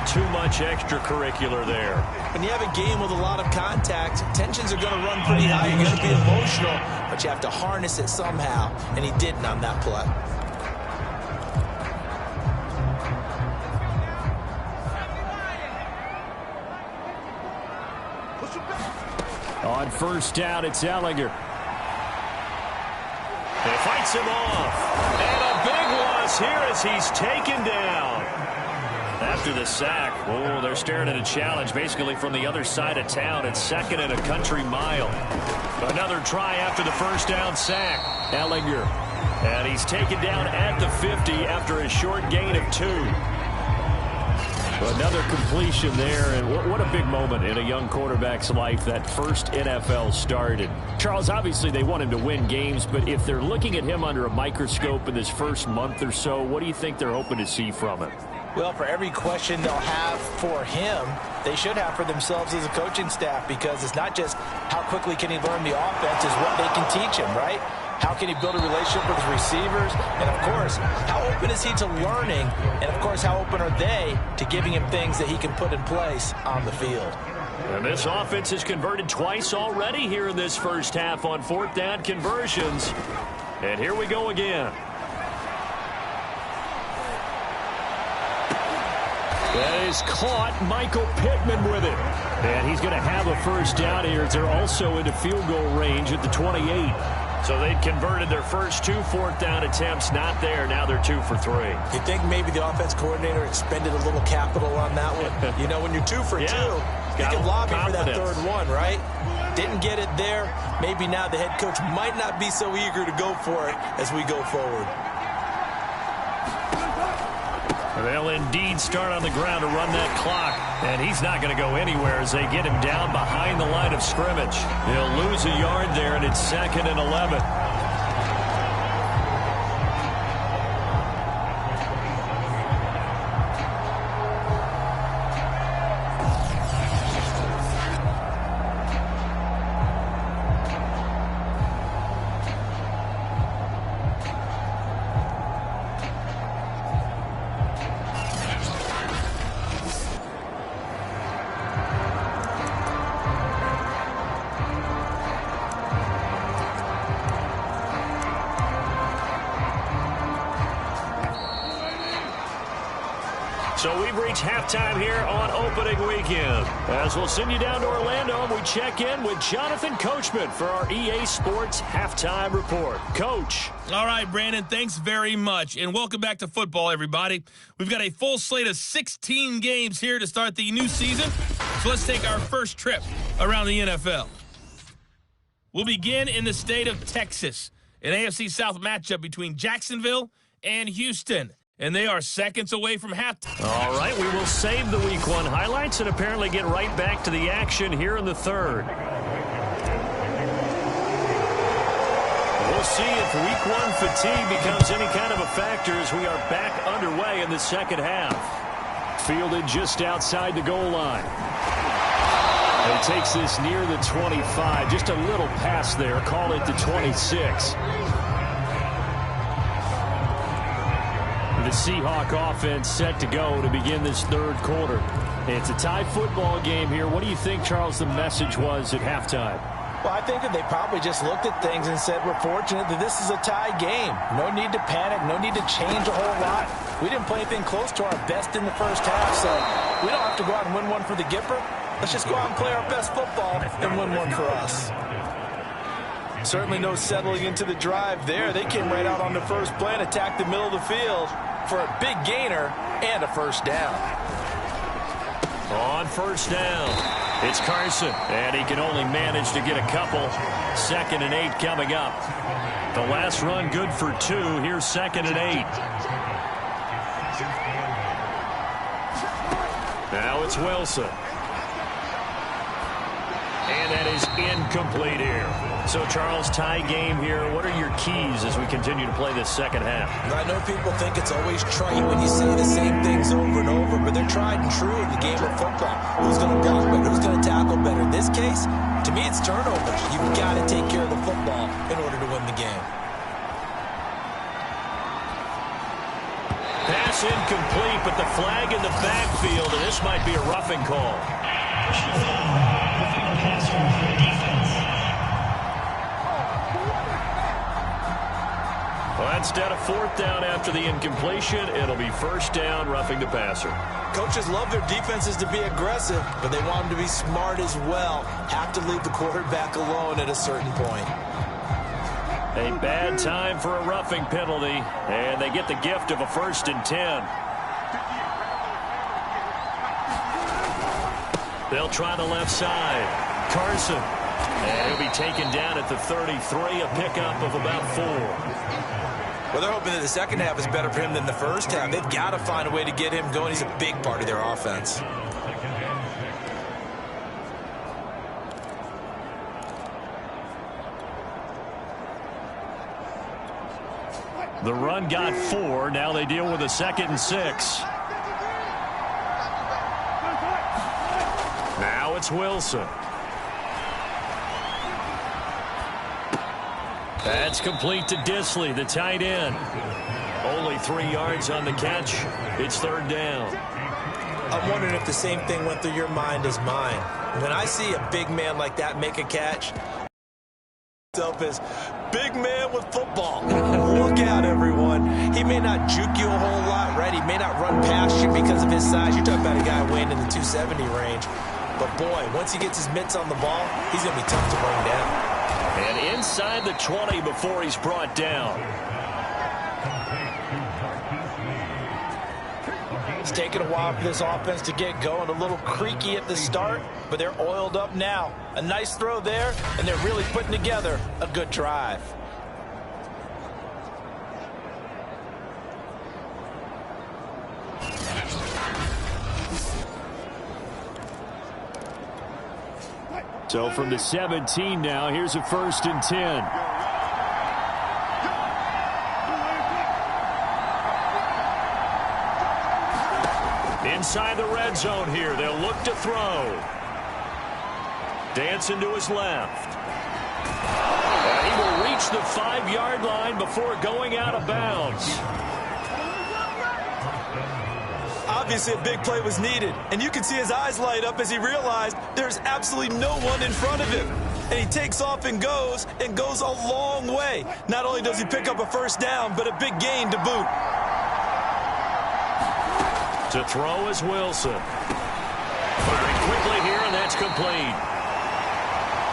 B: Too much extracurricular there.
C: When you have a game with a lot of contact, tensions are going to run pretty high. You're going to be emotional, but you have to harness it somehow, and he didn't on that play.
B: On first down, it's Ellinger. He fights him off. And a big loss here as he's taken down. After the sack, oh, they're staring at a challenge basically from the other side of town. It's second and a country mile. Another try after the first down sack. Ellinger. And he's taken down at the 50 after a short gain of 2. Another completion there, and what a big moment in a young quarterback's life, that first NFL started. Charles, obviously they want him to win games, but if they're looking at him under a microscope in this first month or so, what do you think they're hoping to see from him?
C: Well, for every question they'll have for him, they should have for themselves as a coaching staff, because it's not just how quickly can he learn the offense, it's what they can teach him, right? How can he build a relationship with his receivers? And, of course, how open is he to learning? And, of course, how open are they to giving him things that he can put in place on the field?
B: And this offense has converted twice already here in this first half on fourth down conversions. And here we go again. is caught. Michael Pittman with it. And he's going to have a first down here. They're also into field goal range at the 28. So they'd converted their first 2 fourth-down attempts. Not there. Now they're 2 for 3.
C: You think maybe the offense coordinator expended a little capital on that one? You know, when you're 2 for 2, you can lobby for that third one, right? Didn't get it there. Maybe now the head coach might not be so eager to go for it as we go forward.
B: They'll indeed start on the ground to run that clock. And he's not going to go anywhere as they get him down behind the line of scrimmage. He'll lose a yard there, and it's 2nd and 11. So we've reached halftime here on opening weekend. As we'll send you down to Orlando, and we check in with Jonathan Coachman for our EA Sports Halftime Report. Coach.
F: All right, Brandon, thanks very much. And welcome back to football, everybody. We've got a full slate of 16 games here to start the new season. So let's take our first trip around the NFL. We'll begin in the state of Texas, an AFC South matchup between Jacksonville and Houston. And they are seconds away from halftime.
B: All right, we will save the Week 1 highlights and apparently get right back to the action here in the third. We'll see if Week 1 fatigue becomes any kind of a factor as we are back underway in the second half. Fielded just outside the goal line. He takes this near the 25. Just a little pass there. Call it the 26. The Seahawk offense set to go to begin this third quarter. It's a tie football game here. What do you think, Charles, the message was at halftime?
C: Well, I think that they probably just looked at things and said, we're fortunate that this is a tie game. No need to panic. No need to change a whole lot. We didn't play anything close to our best in the first half, so we don't have to go out and win one for the Gipper. Let's just go out and play our best football and win one for us. Certainly no settling into the drive there. They came right out on the first play and attacked the middle of the field for a big gainer and a first down.
B: On first down, it's Carson, and he can only manage to get a couple. 2nd and 8 coming up. The last run good for 2. Here's 2nd and 8. Now it's Wilson. And that is incomplete here. So, Charles, tie game here. What are your keys as we continue to play this second half?
C: I know people think it's always trite when you say the same things over and over, but they're tried and true in the game of football. Who's going to block better? Who's going to tackle better? In this case, to me, it's turnovers. You've got to take care of the football in order to win the game.
B: Pass incomplete, but the flag in the backfield, and this might be a roughing call. Well, instead of 4th down after the incompletion, it'll be 1st down, roughing the passer.
C: Coaches love their defenses to be aggressive, but they want them to be smart as well. Have to leave the quarterback alone at a certain point.
B: A bad time for a roughing penalty, and they get the gift of a 1st and 10. They'll try the left side. Carson. And he'll be taken down at the 33, a pickup of about 4.
C: Well, they're hoping that the second half is better for him than the first half. They've got to find a way to get him going. He's a big part of their offense.
B: The run got 4. Now they deal with a 2nd and 6. Now it's Wilson. That's complete to Disley, the tight end. Only 3 yards on the catch. It's 3rd down.
C: I'm wondering if the same thing went through your mind as mine. When I see a big man like that make a catch, myself is big man with football. Look out, everyone. He may not juke you a whole lot, right? He may not run past you because of his size. You're talking about a guy weighing in the 270 range. But, boy, once he gets his mitts on the ball, he's going to be tough to bring down.
B: And inside the 20 before he's brought down.
C: It's taken a while for this offense to get going. A little creaky at the start, but they're oiled up now. A nice throw there, and they're really putting together a good drive.
B: So from the 17 now, here's a 1st and 10. Inside the red zone here, they'll look to throw. Dancing to his left. And he will reach the 5-yard line before going out of bounds.
C: Obviously, a big play was needed, and you can see his eyes light up as he realized there's absolutely no one in front of him. And he takes off and goes a long way. Not only does he pick up a 1st down, but a big gain to boot.
B: To throw is Wilson. Firing quickly here, and that's complete.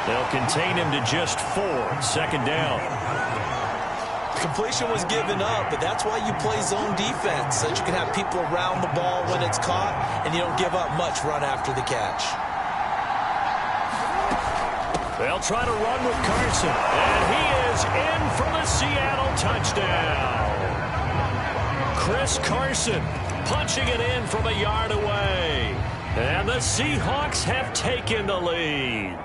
B: They'll contain him to just 4. 2nd down.
C: Completion was given up, but that's why you play zone defense, so that you can have people around the ball when it's caught, and you don't give up much run after the catch.
B: They'll try to run with Carson, and he is in for the Seattle touchdown. Chris Carson punching it in from a yard away, and the Seahawks have taken the lead.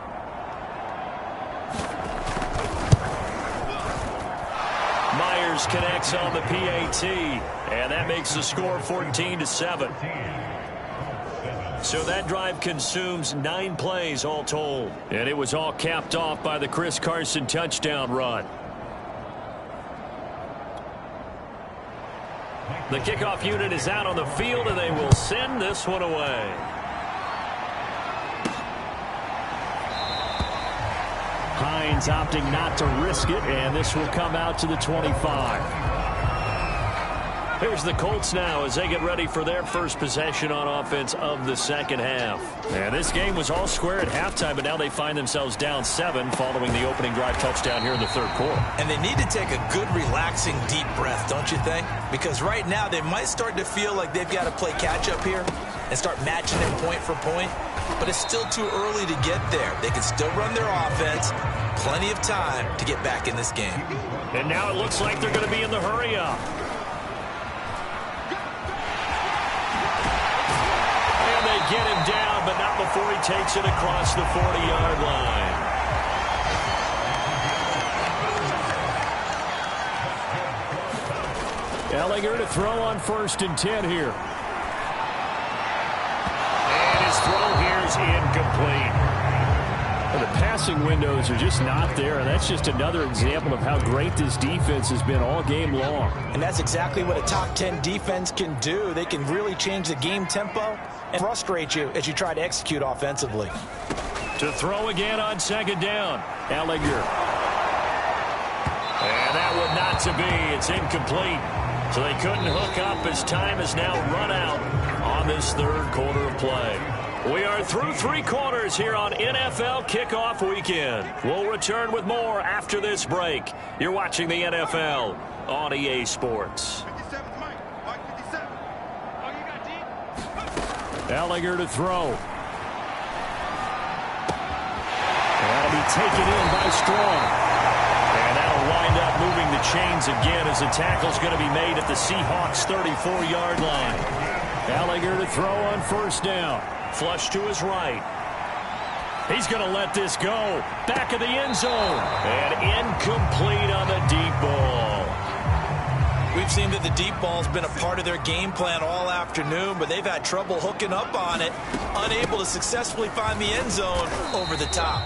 B: Myers connects on the PAT, and that makes the score 14-7. So that drive consumes 9 plays all told, and it was all capped off by the Chris Carson touchdown run. The kickoff unit is out on the field, and they will send this one away. Hines opting not to risk it, and this will come out to the 25. Here's the Colts now as they get ready for their first possession on offense of the 2nd half. And this game was all square at halftime, but now they find themselves down 7 following the opening drive touchdown here in the 3rd quarter.
C: And they need to take a good, relaxing, deep breath, don't you think? Because right now they might start to feel like they've got to play catch-up here and start matching them point for point. But it's still too early to get there. They can still run their offense. Plenty of time to get back in this game.
B: And now it looks like they're going to be in the hurry-up. And they get him down, but not before he takes it across the 40-yard line. Ellinger to throw on 1st and 10 here. And his throw here is incomplete. The passing windows are just not there, and that's just another example of how great this defense has been all game long.
C: And that's exactly what a top 10 defense can do. They can really change the game tempo and frustrate you as you try to execute offensively.
B: To throw again on 2nd down, Ellinger. And that one not to be. It's incomplete. So they couldn't hook up as time has now run out on this 3rd quarter of play. We are through 3 quarters here on NFL Kickoff Weekend. We'll return with more after this break. You're watching the NFL on EA Sports. Ellinger to throw. That'll be taken in by Strong. And that'll wind up moving the chains again as the tackle's going to be made at the Seahawks' 34-yard line. Ellinger to throw on 1st down. Flush to his right. He's going to let this go. Back of the end zone. And incomplete on the deep ball.
C: We've seen that the deep ball's been a part of their game plan all afternoon, but they've had trouble hooking up on it, unable to successfully find the end zone over the top.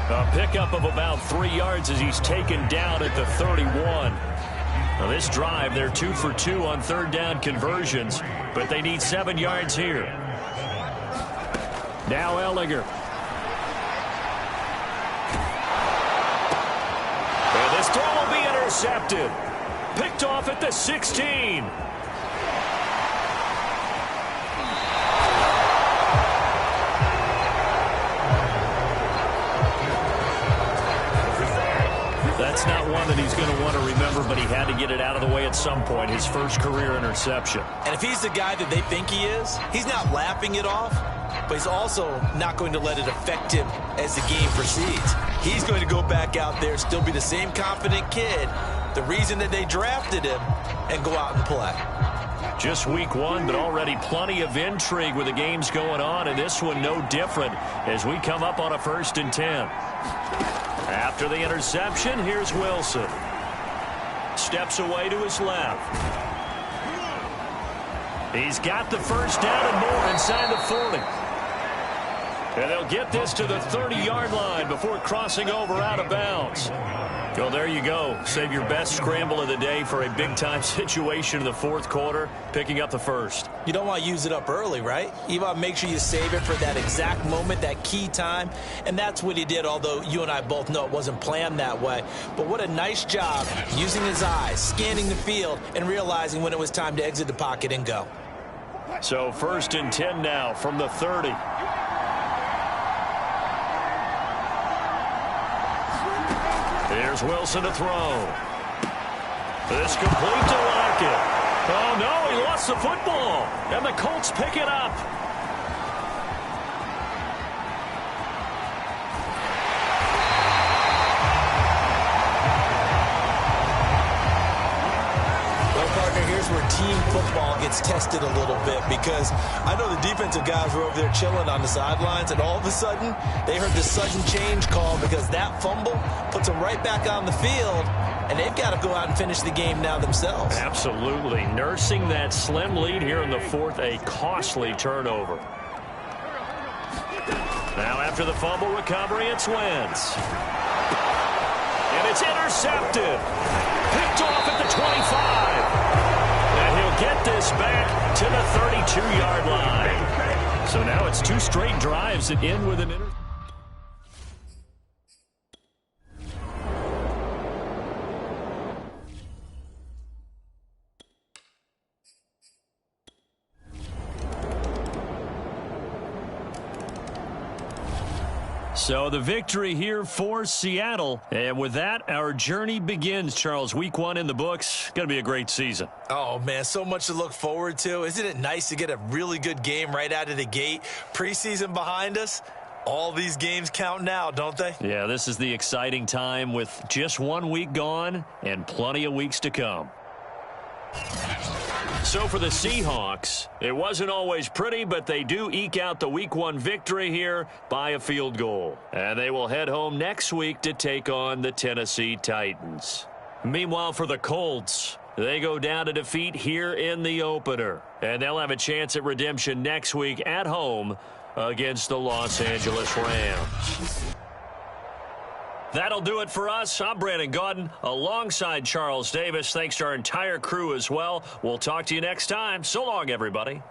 B: A pickup of about 3 yards as he's taken down at the 31. Now this drive, they're 2 for 2 on 3rd down conversions, but they need 7 yards here. Now Ellinger. And this throw will be intercepted. Picked off at the 16. That's not one that he's going to want to remember, but he had to get it out of the way at some point, his first career interception.
C: And if he's the guy that they think he is, he's not laughing it off, but he's also not going to let it affect him as the game proceeds. He's going to go back out there, still be the same confident kid, the reason that they drafted him, and go out and play.
B: Just week one, but already plenty of intrigue with the games going on, and this one no different as we come up on a 1st and 10. After the interception, here's Wilson. Steps away to his left. He's got the first down and more inside the 40. And they'll get this to the 30-yard line before crossing over out of bounds. Well, there you go. Save your best scramble of the day for a big-time situation in the 4th quarter, picking up the first.
C: You don't want to use it up early, right? You want to make sure you save it for that exact moment, that key time. And that's what he did, although you and I both know it wasn't planned that way. But what a nice job using his eyes, scanning the field, and realizing when it was time to exit the pocket and go.
B: So 1st and 10 now from the 30. Here's Wilson to throw. This complete to Lockett. Oh, no, he lost the football. And the Colts pick it up.
C: Well, partner, here's where team football gets tested a little bit, because I know the defensive guys were over there chilling on the sidelines, and all of a sudden they heard the sudden change call because that fumble puts them right back on the field, and they've got to go out and finish the game now themselves.
B: Absolutely. Nursing that slim lead here in the 4th, a costly turnover. Now after the fumble recovery, it's Wentz. And it's intercepted. Picked off at the 25. And he'll get this back to the 32-yard line. So now it's 2 straight drives that end with an interception. So the victory here for Seattle. And with that, our journey begins, Charles. Week 1 in the books. Going to be a great season.
C: Oh, man, so much to look forward to. Isn't it nice to get a really good game right out of the gate? Preseason behind us. All these games count now, don't they?
B: Yeah, this is the exciting time with just 1 week gone and plenty of weeks to come. So for the Seahawks, it wasn't always pretty, but they do eke out the Week 1 victory here by a field goal. And they will head home next week to take on the Tennessee Titans. Meanwhile, for the Colts, they go down to defeat here in the opener. And they'll have a chance at redemption next week at home against the Los Angeles Rams. That'll do it for us. I'm Brandon Gaudin alongside Charles Davis. Thanks to our entire crew as well. We'll talk to you next time. So long, everybody.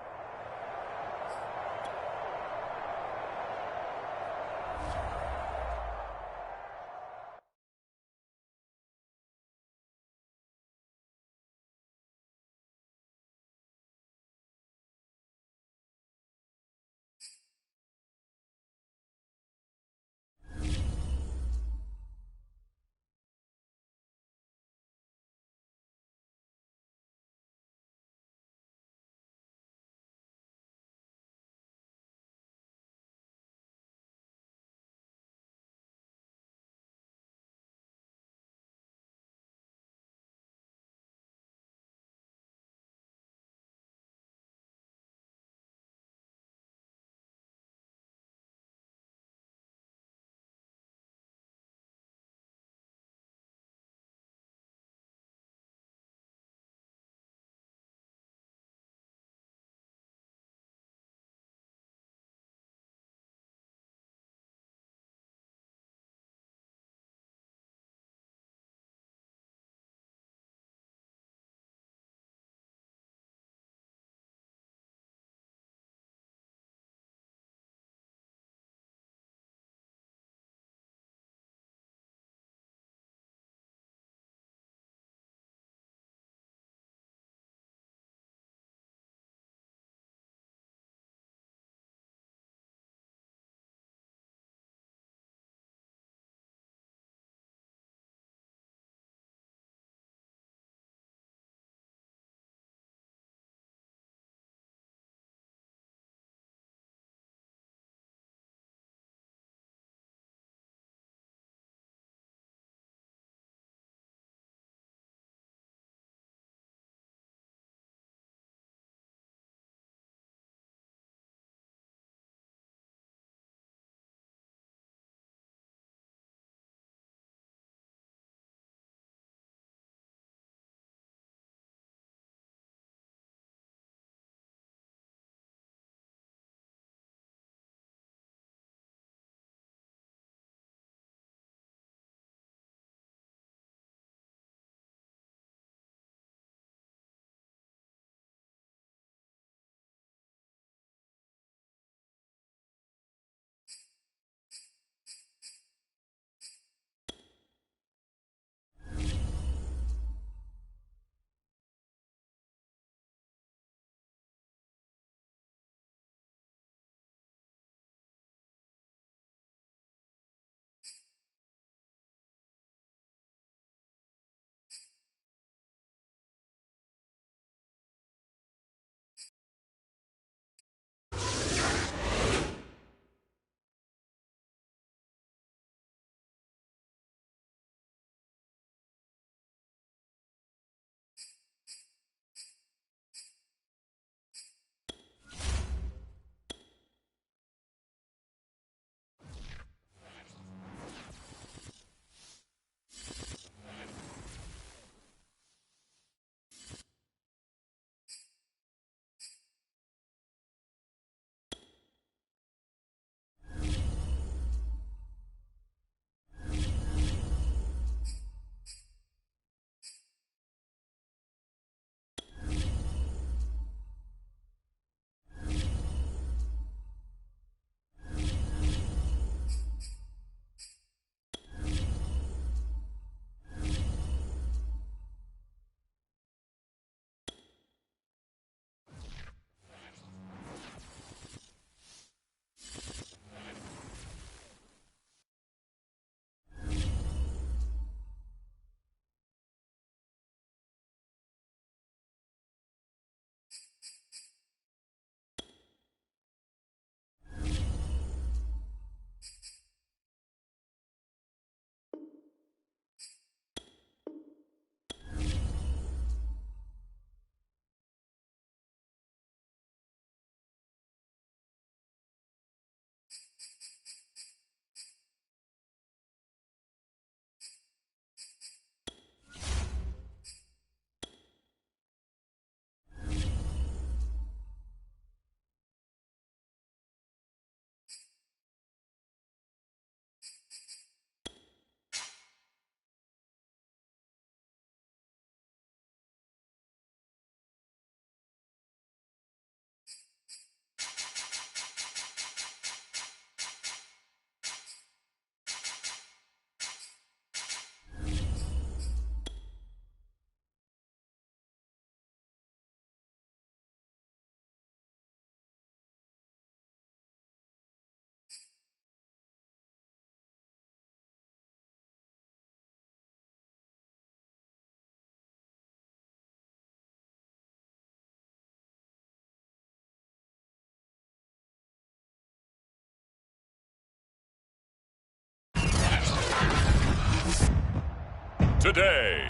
A: today.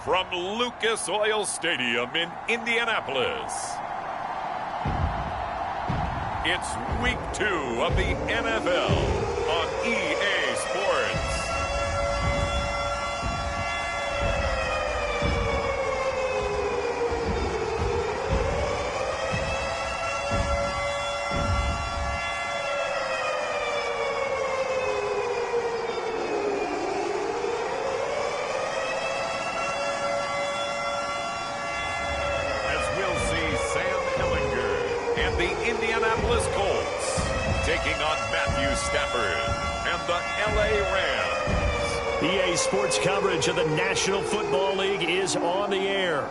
A: From Lucas Oil Stadium in Indianapolis, it's Week 2 of the NFL on EA Sports. Indianapolis Colts taking on Matthew Stafford and the LA Rams.
B: EA Sports coverage of the National Football League is on the air.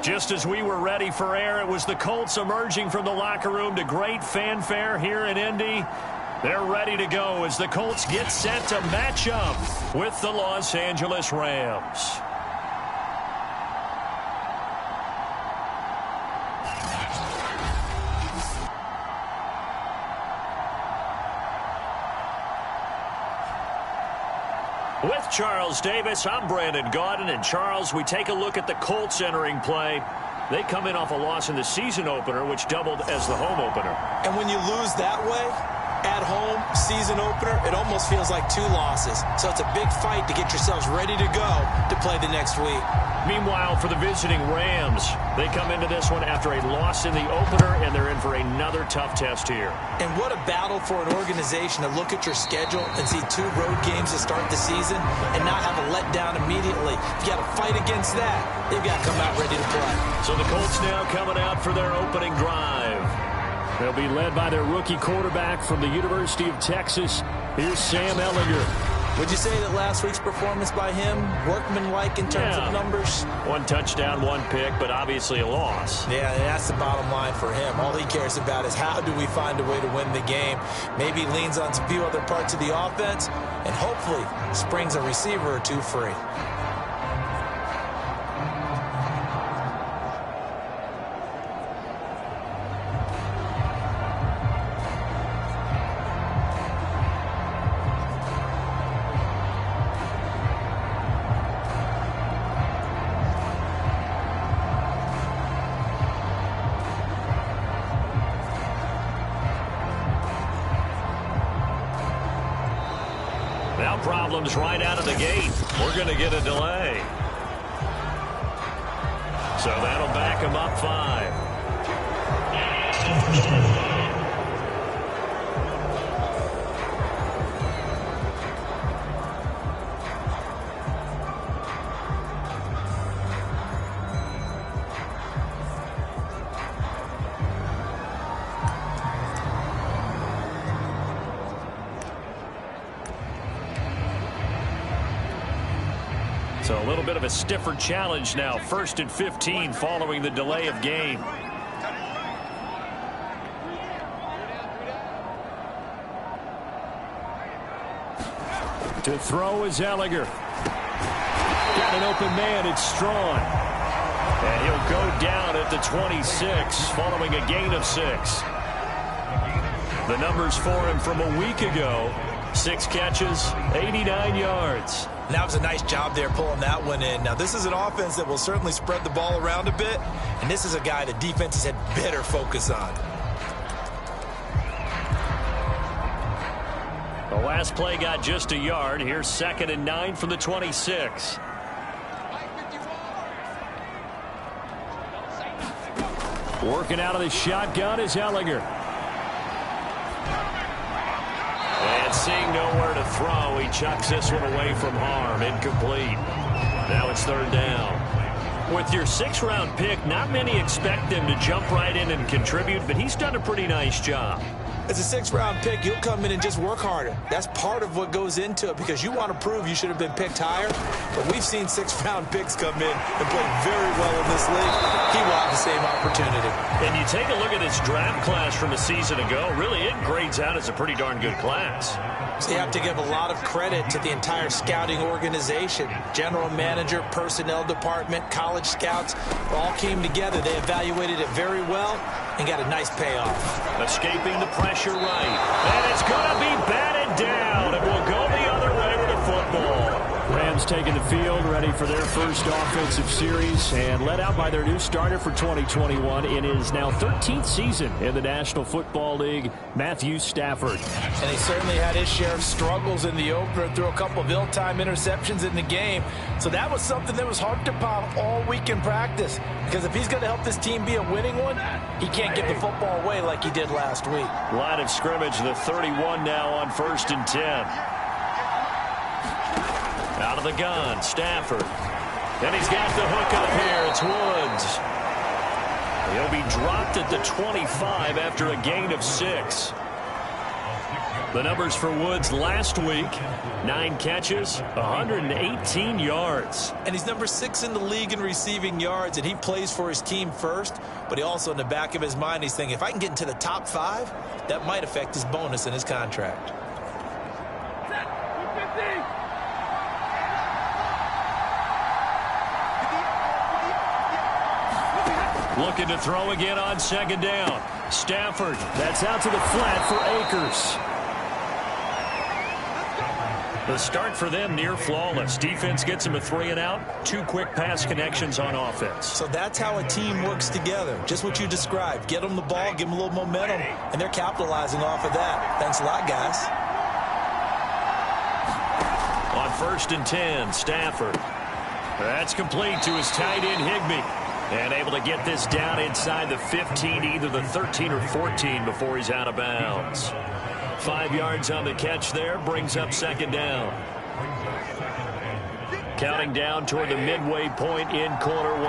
B: Just as we were ready for air, it was the Colts emerging from the locker room to great fanfare here in Indy. They're ready to go as the Colts get set to match up with the Los Angeles Rams. With Charles Davis, I'm Brandon Gaudin. And Charles, we take a look at the Colts entering play. They come in off a loss in the season opener, which doubled as the home opener.
C: And when you lose that way, at home, season opener, it almost feels like 2 losses. So it's a big fight to get yourselves ready to go to play the next week.
B: Meanwhile, for the visiting Rams, they come into this one after a loss in the opener, and they're in for another tough test here.
C: And what a battle for an organization to look at your schedule and see 2 road games to start the season and not have a letdown immediately. You got to fight against that. They've got to come out ready to play.
B: So the Colts now coming out for their opening drive. They'll be led by their rookie quarterback from the University of Texas. Here's Sam Ellinger.
C: Would you say that last week's performance by him, workmanlike in terms of numbers?
B: 1 touchdown, 1 pick, but obviously a loss.
C: Yeah, that's the bottom line for him. All he cares about is how do we find a way to win the game. Maybe leans on a few other parts of the offense, and hopefully springs a receiver or 2 free.
B: Now problems right out of the gate. We're going to get a delay. So that'll back him up 5. So a little bit of a stiffer challenge now. 1st and 15 following the delay of game. To throw is Ellinger. Got an open man. It's Strawn. And he'll go down at the 26 following a gain of 6. The numbers for him from a week ago. 6 catches, 89 yards.
C: That was a nice job there pulling that one in. Now, this is an offense that will certainly spread the ball around a bit, and this is a guy the defenses had better focus on.
B: The last play got just a yard. Here's 2nd and 9 from the 26. Working out of the shotgun is Ellinger. And seeing nowhere to throw, he chucks this one away from harm. Incomplete. Now it's 3rd down. With your 6th-round pick, not many expect him to jump right in and contribute, but he's done a pretty nice job.
C: As a 6th-round pick, you'll come in and just work harder. That's part of what goes into it because you want to prove you should have been picked higher. But we've seen 6th-round picks come in and play very well in this league. He will have the same opportunity.
B: And you take a look at this draft class from a season ago, really it grades out as a pretty darn good class.
C: So you have to give a lot of credit to the entire scouting organization. General manager, personnel department, college scouts all came together. They evaluated it very well and got a nice payoff.
B: Escaping the pressure right. And it's going to be batted down. It will go the other way with the football. Rams Rams taking the field, ready for their first offensive series, and led out by their new starter for 2021 in his now 13th season in the National Football League, Matthew Stafford.
C: And he certainly had his share of struggles in the opener, threw a couple of ill-timed interceptions in the game. So that was something that was harped upon all week in practice, because if he's going to help this team be a winning one, he can't give the football away like he did last week.
B: Line of scrimmage, the 31 now on 1st and 10. Out of the gun, Stafford. And he's got the hook up here. It's Woods. He'll be dropped at the 25 after a gain of 6. The numbers for Woods last week: 9 catches, 118 yards.
C: And he's number 6 in the league in receiving yards, and he plays for his team first. But he also, in the back of his mind, he's thinking, if I can get into the top 5, that might affect his bonus in his contract.
B: Looking to throw again on 2nd down. Stafford, that's out to the flat for Akers. The start for them near flawless. Defense gets them a 3 and out. 2 quick pass connections on offense.
C: So that's how a team works together. Just what you described. Get them the ball, give them a little momentum, and they're capitalizing off of that. Thanks a lot, guys.
B: On 1st and 10, Stafford. That's complete to his tight end, Higbee. And able to get this down inside the 15, either the 13 or 14 before he's out of bounds. 5 yards on the catch there, brings up 2nd down. Counting down toward the midway point in quarter 1.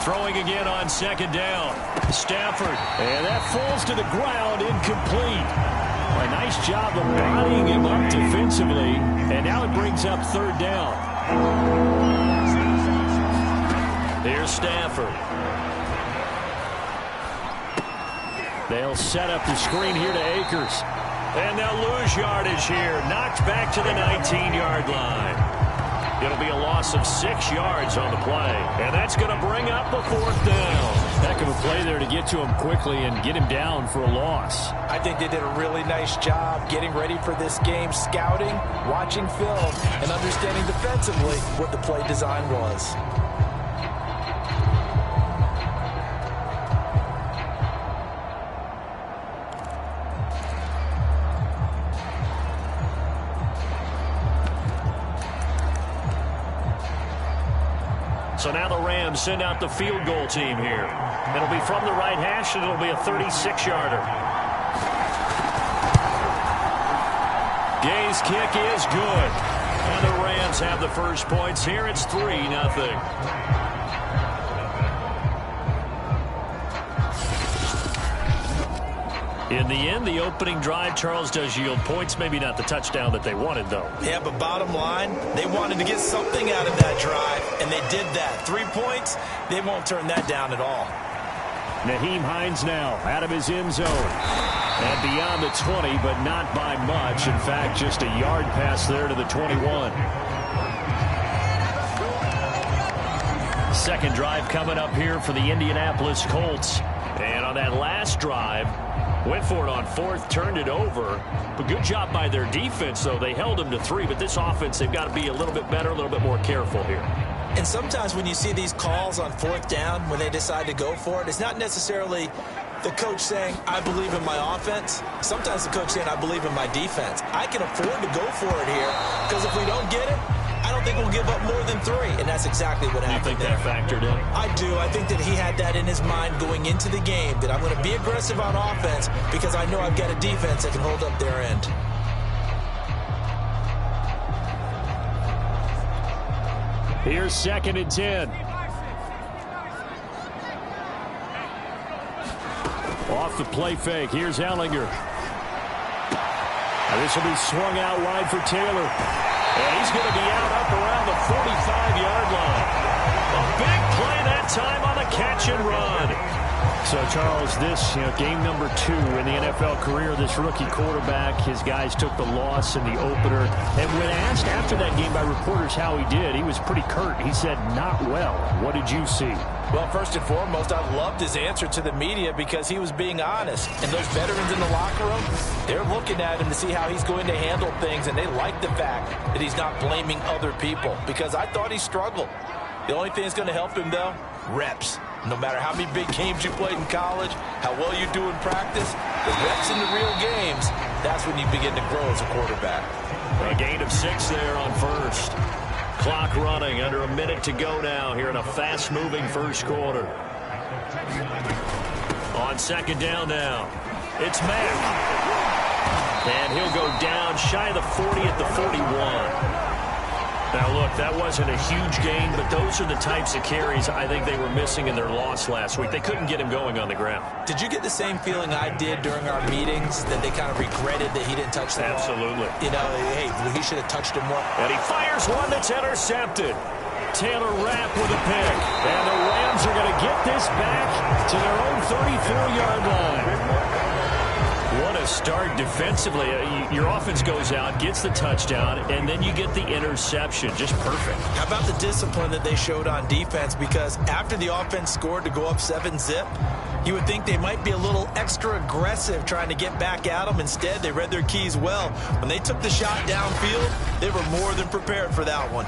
B: Throwing again on 2nd down. Stafford, and that falls to the ground, incomplete. A nice job of bodying him up defensively, and now it brings up 3rd down. Here's Stafford. They'll set up the screen here to Akers. And they'll lose yardage here. Knocked back to the 19-yard line. It'll be a loss of 6 yards on the play. And that's going to bring up a 4th down.
G: Heck of a play there to get to him quickly and get him down for a loss.
C: I think they did a really nice job getting ready for this game, scouting, watching film, and understanding defensively what the play design was.
B: So now the Rams send out the field goal team here. It'll be from the right hash, and it'll be a 36-yarder. Gay's kick is good. And the Rams have the first points here. It's 3-0. In the end, the opening drive, Charles, does yield points. Maybe not the touchdown that they wanted, though.
C: Yeah, but bottom line, they wanted to get something out of that drive, and they did that. 3 points, they won't turn that down at all.
B: Nyheim Hines now out of his end zone. And beyond the 20, but not by much. In fact, just a yard pass there to the 21. Second drive coming up here for the Indianapolis Colts. And on that last drive, went for it on 4th, turned it over. But good job by their defense, though. They held them to 3, but this offense, they've got to be a little bit better, a little bit more careful here.
C: And sometimes when you see these calls on 4th down, when they decide to go for it, it's not necessarily the coach saying, I believe in my offense. Sometimes the coach saying, I believe in my defense. I can afford to go for it here, because if we don't get it, I don't think we'll give up more than 3, and that's exactly what happened there.
B: You think that factored in?
C: I do. I think that he had that in his mind going into the game, that I'm going to be aggressive on offense because I know I've got a defense that can hold up their end.
B: Here's 2nd and 10. Off the play fake. Here's Ellinger. This will be swung out wide for Taylor. And he's going to be out up around the 45-yard line. A big play that time on the catch and run.
G: So, Charles, this, game number 2 in the NFL career, this rookie quarterback, his guys took the loss in the opener. And when asked after that game by reporters how he did, he was pretty curt. He said, not well. What did you see?
C: Well, first and foremost, I loved his answer to the media because he was being honest. And those veterans in the locker room, they're looking at him to see how he's going to handle things, and they like the fact that he's not blaming other people because I thought he struggled. The only thing that's going to help him, though, reps. No matter how many big games you played in college, how well you do in practice, the reps in the real games, that's when you begin to grow as a quarterback.
B: A gain of 6 there on first. Clock running, under a minute to go now here in a fast-moving first quarter. On second down now, it's Mack. And he'll go down shy of the 40 at the 41. Now, look, that wasn't a huge gain, but those are the types of carries I think they were missing in their loss last week. They couldn't get him going on the ground.
C: Did you get the same feeling I did during our meetings, that they kind of regretted that he didn't touch the ball?
B: Absolutely.
C: Hey, he should have touched him more.
B: And he fires one that's intercepted. Taylor Rapp with a pick. And the Rams are going to get this back to their own 34-yard line. What a start defensively. Your offense goes out, gets the touchdown, and then you get the interception. Just perfect.
C: How about the discipline that they showed on defense? Because after the offense scored to go up 7-zip, you would think they might be a little extra aggressive trying to get back at them. Instead, they read their keys well. When they took the shot downfield, they were more than prepared for that one.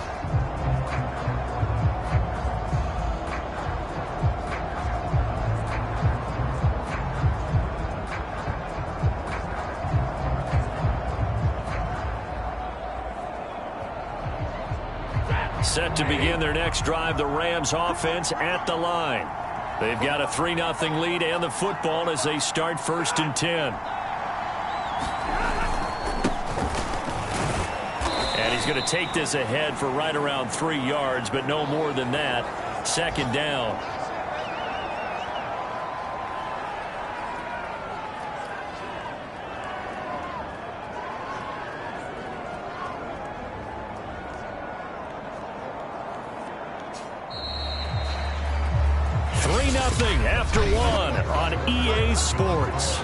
B: Set to begin their next drive, the Rams offense at the line. They've got a 3-0 lead and the football as they start 1st and 10. And he's going to take this ahead for right around 3 yards, but no more than that. 2nd down. After 1 on EA Sports.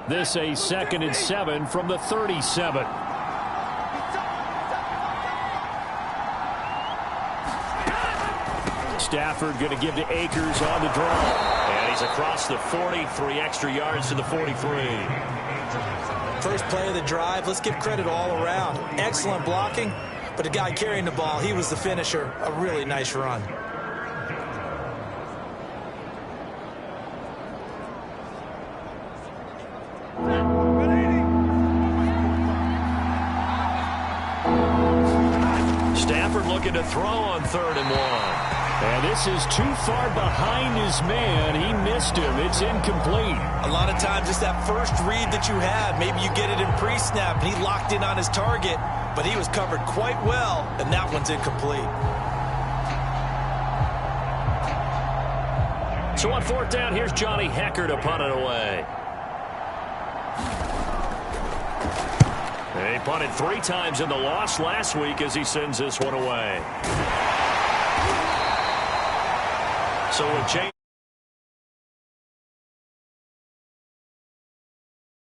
B: This a 2nd and 7 from the 37. Stafford going to give to Akers on the draw. And he's across the 40, 3 extra yards to the 43.
C: First play of the drive, let's give credit all around. Excellent blocking, but the guy carrying the ball, he was the finisher. A really nice run.
B: Stafford looking to throw on 3rd and 1. And this is too far behind his man. He missed him. It's incomplete.
C: A lot of times it's that first read that you have. Maybe you get it in pre-snap, and he locked in on his target, but he was covered quite well, and that one's incomplete.
B: So on 4th down, here's Johnny Hecker to punt it away. He punted 3 times in the loss last week as he sends this one away. So a change.